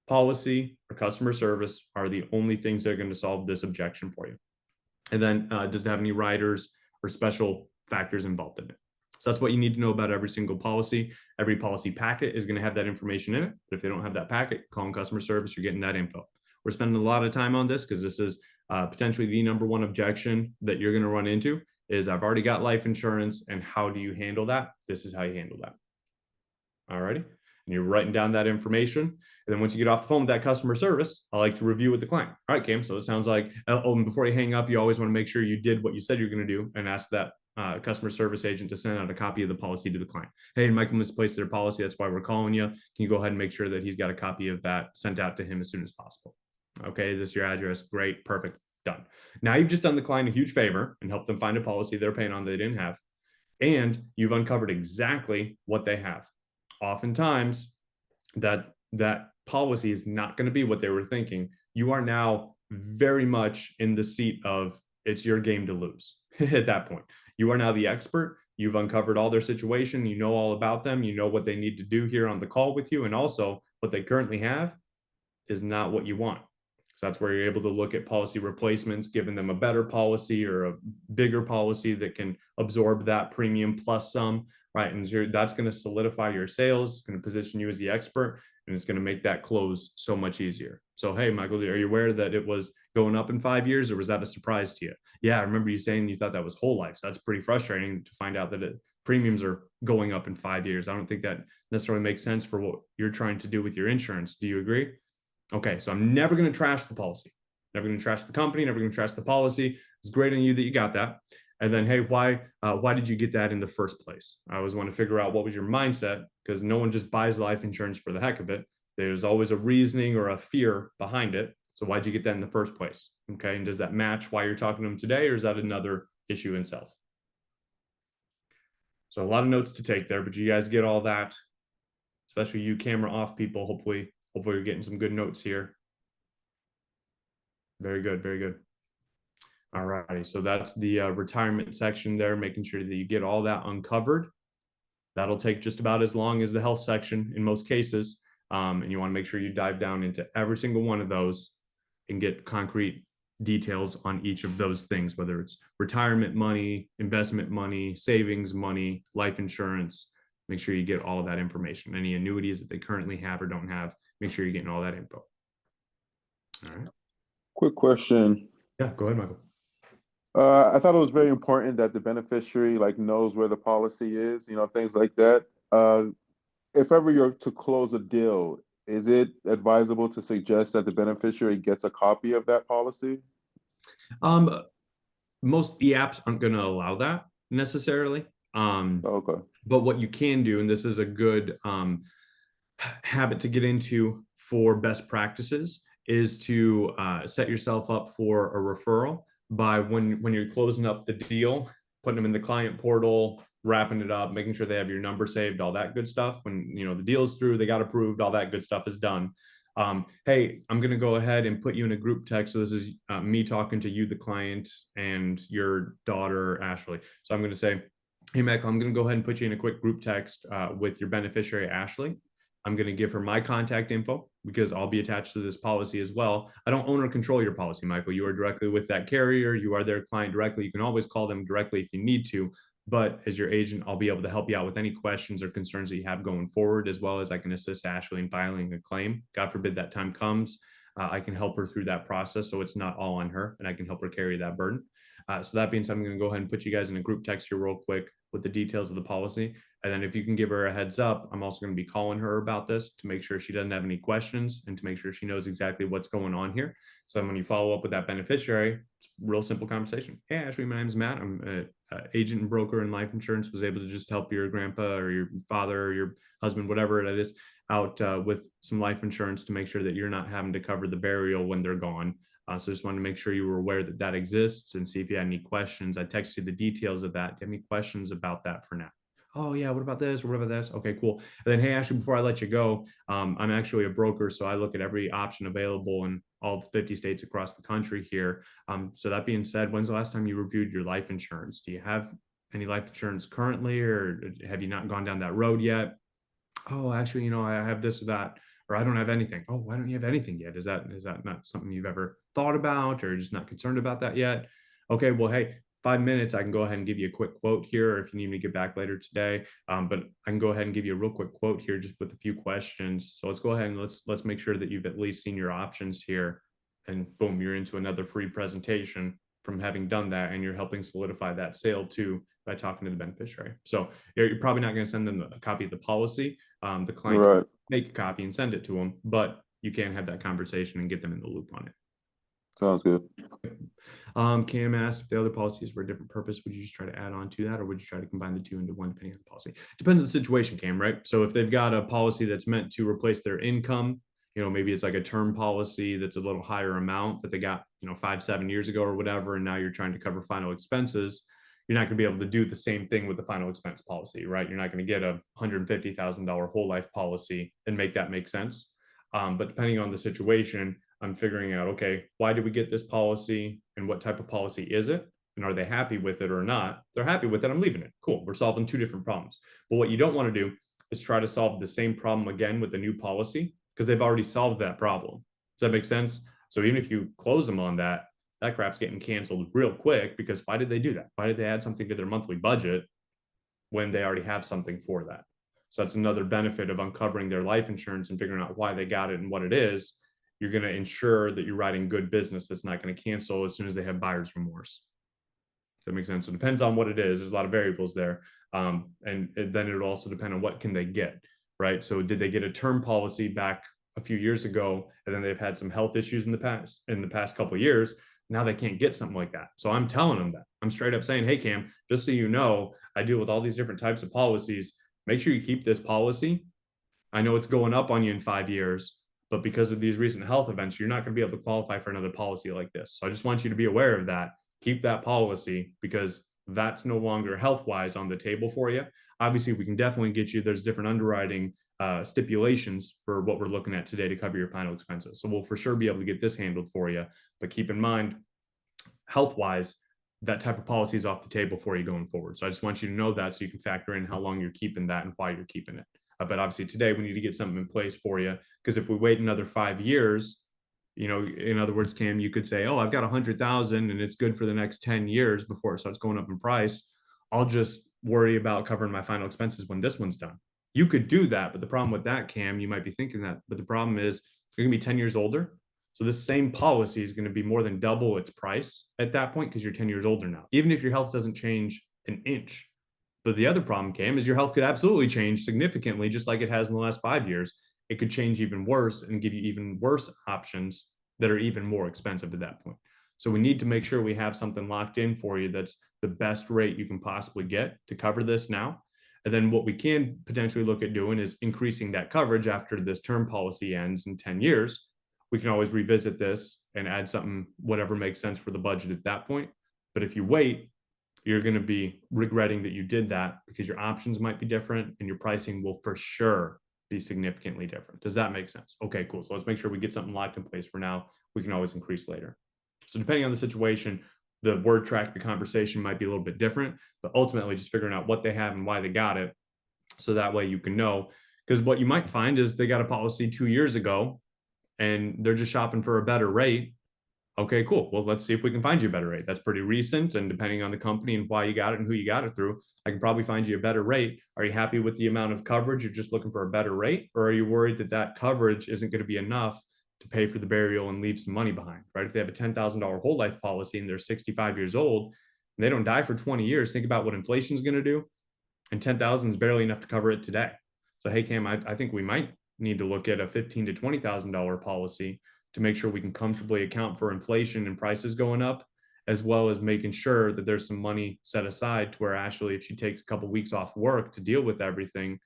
Policy or customer service are the only things that are going to solve this objection for you. And then does it have any riders or special factors involved in it? So that's what you need to know about every single policy. Every policy packet is going to have that information in it. But if they don't have that packet, calling customer service, you're getting that info. We're spending a lot of time on this because this is potentially the number one objection that you're going to run into is I've already got life insurance, and how do you handle that? This is how you handle that. All righty. And you're writing down that information. And then once you get off the phone with that customer service, I like to review with the client. All right, Cam, so it sounds like, and before you hang up, you always want to make sure you did what you said you're going to do and ask that customer service agent to send out a copy of the policy to the client. Hey, Michael misplaced their policy. That's why we're calling you. Can you go ahead and make sure that he's got a copy of that sent out to him as soon as possible? Okay, is this your address? Great, perfect, done. Now you've just done the client a huge favor and helped them find a policy they're paying on they didn't have. And you've uncovered exactly what they have. Oftentimes, that policy is not going to be what they were thinking. You are now very much in the seat of it's your game to lose. at that point. You are now the expert. You've uncovered all their situation. You know all about them. You know what they need to do here on the call with you. And also what they currently have is not what you want. So that's where you're able to look at policy replacements, giving them a better policy or a bigger policy that can absorb that premium plus some, right? And that's going to solidify your sales, it's going to position you as the expert, and it's going to make that close so much easier. So, hey, Michael, are you aware that it was going up in 5 years, or was that a surprise to you? Yeah, I remember you saying you thought that was whole life. So that's pretty frustrating to find out that premiums are going up in 5 years. I don't think that necessarily makes sense for what you're trying to do with your insurance. Do you agree? Okay, so I'm never going to trash the policy, never going to trash the company, never going to trash the policy. It's great on you that you got that. And then, hey, why did you get that in the first place? I always want to figure out what was your mindset, because no one just buys life insurance for the heck of it. There's always a reasoning or a fear behind it. So why'd you get that in the first place? Okay, and does that match why you're talking to them today, or is that another issue in self? So a lot of notes to take there, but you guys get all that, especially you camera off people. Hopefully you're getting some good notes here. Very good, very good. All righty, so that's the retirement section there, making sure that you get all that uncovered. That'll take just about as long as the health section in most cases. And you want to make sure you dive down into every single one of those and get concrete details on each of those things, whether it's retirement money, investment money, savings money, life insurance. Make sure you get all of that information. Any annuities that they currently have or don't have, make sure you're getting all that info. All right. Quick question. Yeah, go ahead, Michael. I thought it was very important that the beneficiary like knows where the policy is, things like that. If ever you're to close a deal, is it advisable to suggest that the beneficiary gets a copy of that policy? Most e-apps aren't going to allow that necessarily. Okay. But what you can do, and this is a good habit to get into for best practices, is to set yourself up for a referral by when you're closing up the deal, putting them in the client portal, wrapping it up, making sure they have your number saved, all that good stuff. When the deal's through, they got approved, all that good stuff is done. Hey, I'm going to go ahead and put you in a group text. So this is me talking to you, the client, and your daughter, Ashley. So I'm going to say, hey, Michael, I'm going to go ahead and put you in a quick group text with your beneficiary, Ashley. I'm going to give her my contact info because I'll be attached to this policy as well. I don't own or control your policy, Michael. You are directly with that carrier. You are their client directly. You can always call them directly if you need to. But as your agent, I'll be able to help you out with any questions or concerns that you have going forward, as well as I can assist Ashley in filing a claim. God forbid that time comes. I can help her through that process so it's not all on her, and I can help her carry that burden. So that being said, I'm going to go ahead and put you guys in a group text here real quick with the details of the policy. And then if you can give her a heads up, I'm also going to be calling her about this to make sure she doesn't have any questions and to make sure she knows exactly what's going on here. So when you follow up with that beneficiary, it's a real simple conversation. Hey, Ashley, my name's Matt. I'm an agent and broker in life insurance. Was able to just help your grandpa or your father or your husband, whatever it is, out with some life insurance to make sure that you're not having to cover the burial when they're gone. So just wanted to make sure you were aware that that exists and see if you had any questions. I texted you the details of that. Do you have any questions about that for now? Oh yeah, what about this? What about this? Okay, cool. And then, hey, Ashley, before I let you go, I'm actually a broker, so I look at every option available in all 50 states across the country here. So that being said, when's the last time you reviewed your life insurance? Do you have any life insurance currently, or have you not gone down that road yet? Oh, actually, I have this or that, or I don't have anything. Oh, why don't you have anything yet? Is that not something you've ever thought about, or just not concerned about that yet? Okay, well, hey, 5 minutes, I can go ahead and give you a quick quote here if you need me to get back later today. But I can go ahead and give you a real quick quote here just with a few questions. So let's go ahead and let's make sure that you've at least seen your options here. And boom, you're into another free presentation from having done that, and you're helping solidify that sale too by talking to the beneficiary. So you're probably not going to send them a copy of the policy. The client Right. make a copy and send it to them, but you can have that conversation and get them in the loop on it. Sounds good. Cam asked if the other policies were a different purpose, would you just try to add on to that, or would you try to combine the two into one depending on the policy? Depends on the situation, Cam, right? So if they've got a policy that's meant to replace their income, maybe it's like a term policy that's a little higher amount that they got, 5-7 years ago or whatever, and now you're trying to cover final expenses, you're not going to be able to do the same thing with the final expense policy, right? You're not going to get a $150,000 whole life policy and make that make sense. But depending on the situation, I'm figuring out, okay, why did we get this policy and what type of policy is it? And are they happy with it or not? If they're happy with it, I'm leaving it. Cool. We're solving two different problems. But what you don't want to do is try to solve the same problem again with a new policy, because they've already solved that problem. Does that make sense? So even if you close them on that, that crap's getting canceled real quick, because why did they do that? Why did they add something to their monthly budget when they already have something for that? So that's another benefit of uncovering their life insurance and figuring out why they got it and what it is. You're going to ensure that you're writing good business that's not going to cancel as soon as they have buyer's remorse. Does that make sense? So it depends on what it is. There's a lot of variables there. And then it'll also depend on what can they get, right? So did they get a term policy back a few years ago, and then they've had some health issues in the past couple of years? Now they can't get something like that. So I'm telling them that. I'm straight up saying, hey, Cam, just so you know, I deal with all these different types of policies. Make sure you keep this policy. I know it's going up on you in 5 years, but because of these recent health events, you're not going to be able to qualify for another policy like this. So I just want you to be aware of that. Keep that policy, because that's no longer health-wise on the table for you. Obviously, we can definitely get you, there's different underwriting stipulations for what we're looking at today to cover your final expenses. So we'll for sure be able to get this handled for you. But keep in mind, health-wise, that type of policy is off the table for you going forward. So I just want you to know that, so you can factor in how long you're keeping that and why you're keeping it. But obviously today we need to get something in place for you, because if we wait another 5 years, you know, in other words, Cam, you could say, oh, I've got 100,000 and it's good for the next 10 years before it starts going up in price. I'll just worry about covering my final expenses when this one's done. You could do that, but the problem with that, Cam, you might be thinking that, but the problem is you're going to be 10 years older. So this same policy is going to be more than double its price at that point, because you're 10 years older now, even if your health doesn't change an inch. But the other problem, Cam, is your health could absolutely change significantly, just like it has in the last 5 years. It could change even worse and give you even worse options that are even more expensive at that point. So we need to make sure we have something locked in for you that's the best rate you can possibly get to cover this now. And then what we can potentially look at doing is increasing that coverage after this term policy ends in 10 years. We can always revisit this and add something, whatever makes sense for the budget at that point. But if you wait, you're going to be regretting that you did that, because your options might be different and your pricing will for sure be significantly different. Does that make sense? Okay, cool. So let's make sure we get something locked in place for now. We can always increase later. So depending on the situation, the word track, the conversation might be a little bit different, but ultimately just figuring out what they have and why they got it. So that way you can know, because what you might find is they got a policy 2 years ago and they're just shopping for a better rate. Okay, cool. Well, let's see if we can find you a better rate. That's pretty recent. And depending on the company and why you got it and who you got it through, I can probably find you a better rate. Are you happy with the amount of coverage? You're just looking for a better rate? Or are you worried that that coverage isn't going to be enough to pay for the burial and leave some money behind, right? If they have a $10,000 whole life policy and they're 65 years old and they don't die for 20 years, think about what inflation is going to do. And 10,000 is barely enough to cover it today. So, hey, Cam, I think we might need to look at a $15,000 to $20,000 policy to make sure we can comfortably account for inflation and prices going up, as well as making sure that there's some money set aside to where Ashley, if she takes a couple of weeks off work to deal with everything,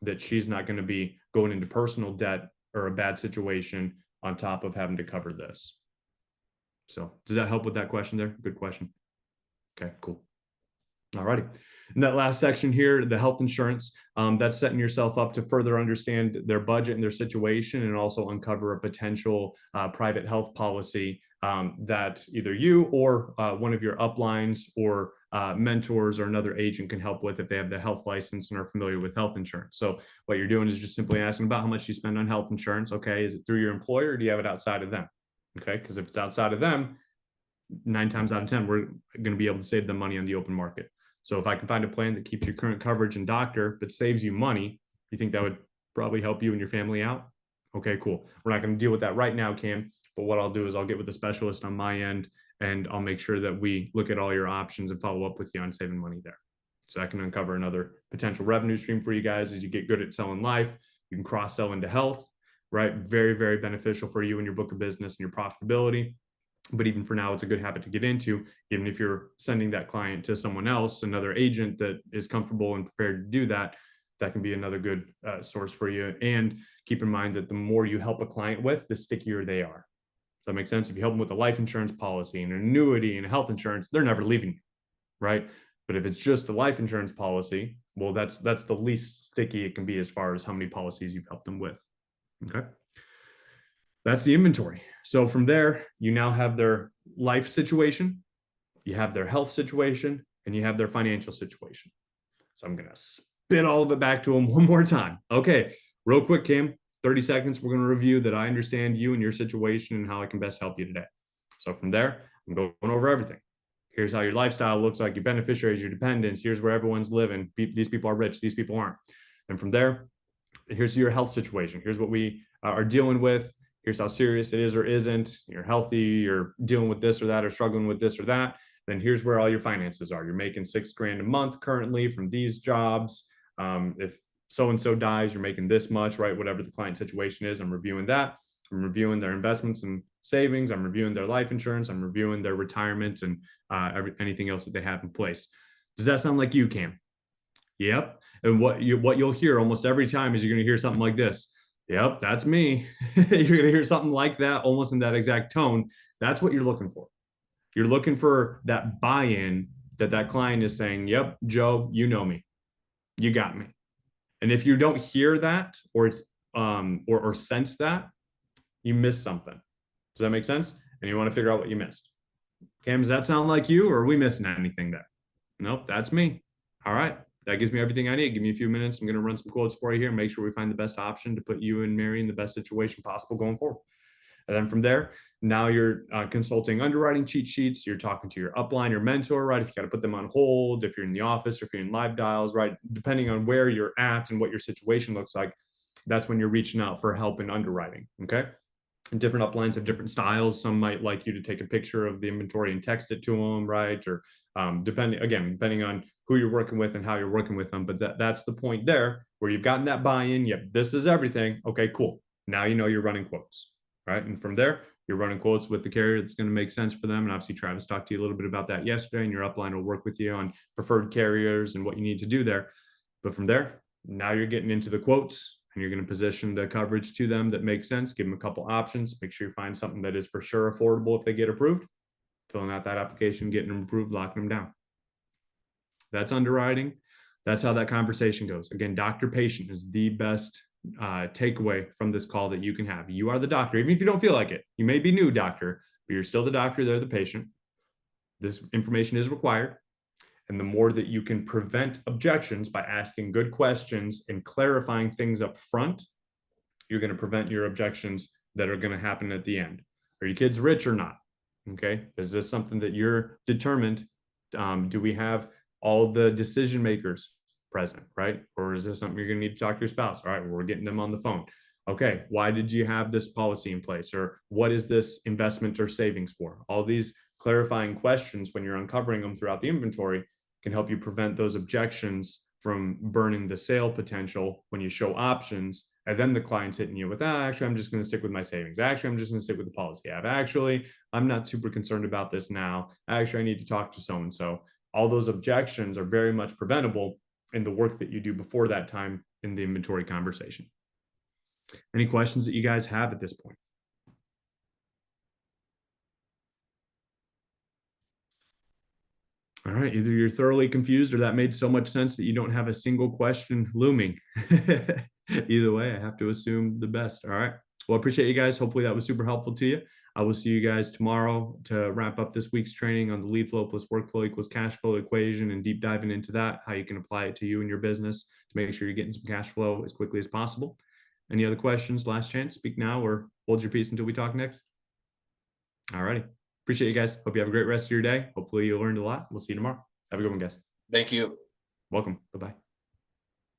that she's not going to be going into personal debt or a bad situation on top of having to cover this. So does that help with that question there? Good question. Okay, cool. All righty. And that last section here, the health insurance, that's setting yourself up to further understand their budget and their situation, and also uncover a potential private health policy that either you or one of your uplines or mentors or another agent can help with if they have the health license and are familiar with health insurance. So what you're doing is just simply asking about how much you spend on health insurance. Okay, is it through your employer or do you have it outside of them? Okay, because if it's outside of them, 9 times out of 10, we're going to be able to save them money on the open market. So if I can find a plan that keeps your current coverage and doctor, but saves you money, you think that would probably help you and your family out? Okay, cool. We're not going to deal with that right now, Cam, but what I'll do is I'll get with the specialist on my end and I'll make sure that we look at all your options and follow up with you on saving money there. So I can uncover another potential revenue stream for you guys as you get good at selling life. You can cross-sell into health, right? Very, very beneficial for you and your book of business and your profitability. But even for now, it's a good habit to get into, even if you're sending that client to someone else, another agent that is comfortable and prepared to do that, that can be another good source for you. And keep in mind that the more you help a client with, the stickier they are. Does that make sense? If you help them with a life insurance policy and an annuity and health insurance, they're never leaving you, right? But if it's just a life insurance policy, well, that's the least sticky it can be as far as how many policies you've helped them with. Okay. That's the inventory. So from there, you now have their life situation. You have their health situation and you have their financial situation. So I'm going to spit all of it back to them one more time. Okay, real quick, Cam, 30 seconds. We're going to review that I understand you and your situation and how I can best help you today. So from there, I'm going over everything. Here's how your lifestyle looks like, your beneficiaries, your dependents. Here's where everyone's living. These people are rich. These people aren't. And from there, here's your health situation. Here's what we are dealing with. Here's how serious it is or isn't. You're healthy, you're dealing with this or that, or struggling with this or that. Then here's where all your finances are. You're making $6,000 a month currently from these jobs. If so-and-so dies, you're making this much, right? Whatever the client situation is, I'm reviewing that. I'm reviewing their investments and savings. I'm reviewing their life insurance. I'm reviewing their retirement and anything else that they have in place. Does that sound like you, Cam? Yep. And what you'll hear almost every time is you're going to hear something like this. Yep, that's me. You're going to hear something like that, almost in that exact tone. That's what you're looking for. You're looking for that buy-in that client is saying, yep, Joe, you know me. You got me. And if you don't hear that or sense that, you missed something. Does that make sense? And you want to figure out what you missed. Cam, does that sound like you, or are we missing anything there? Nope, that's me. All right. That gives me everything I need. Give me a few minutes. I'm going to run some quotes for you here and make sure we find the best option to put you and Mary in the best situation possible going forward. And then from there, now you're consulting underwriting cheat sheets. You're talking to your upline, your mentor, right? If you got to put them on hold, if you're in the office, or if you're in live dials, right? Depending on where you're at and what your situation looks like, that's when you're reaching out for help in underwriting. Okay. And different uplines have different styles. Some might like you to take a picture of the inventory and text it to them, right? Or depending on who you're working with and how you're working with them. But that's the point there where you've gotten that buy-in. Yep, this is everything. Okay, cool. Now you know you're running quotes, right? And from there, you're running quotes with the carrier that's going to make sense for them. And obviously, Travis talked to you a little bit about that yesterday, and your upline will work with you on preferred carriers and what you need to do there. But from there, now you're getting into the quotes, and you're going to position the coverage to them that makes sense. Give them a couple options. Make sure you find something that is for sure affordable if they get approved. Filling out that application, getting them approved, locking them down. That's underwriting. That's how that conversation goes. Again, doctor-patient is the best takeaway from this call that you can have. You are the doctor, even if you don't feel like it. You may be new doctor, but you're still the doctor. They're the patient. This information is required. And the more that you can prevent objections by asking good questions and clarifying things up front, you're going to prevent your objections that are going to happen at the end. Are your kids rich or not? Okay. Is this something that you're determined? Do we have all the decision makers present, right? Or is this something you're going to need to talk to your spouse? All right, well, we're getting them on the phone. Okay, why did you have this policy in place? Or what is this investment or savings for? All these clarifying questions, when you're uncovering them throughout the inventory, can help you prevent those objections from burning the sale potential when you show options. And then the client's hitting you with, actually, I'm just going to stick with my savings. Actually, I'm just going to stick with the policy I have. Actually, I'm not super concerned about this now. Actually, I need to talk to so-and-so. All those objections are very much preventable in the work that you do before that time in the inventory conversation. Any questions that you guys have at this point? All right, either you're thoroughly confused or that made so much sense that you don't have a single question looming. Either way, I have to assume the best. All right. Well, I appreciate you guys. Hopefully that was super helpful to you. I will see you guys tomorrow to wrap up this week's training on the lead flow plus workflow equals cash flow equation and deep diving into that, how you can apply it to you and your business to make sure you're getting some cash flow as quickly as possible. Any other questions? Last chance, speak now or hold your peace until we talk next. All righty. Appreciate you guys. Hope you have a great rest of your day. Hopefully you learned a lot. We'll see you tomorrow. Have a good one, guys. Thank you. Welcome. Bye-bye.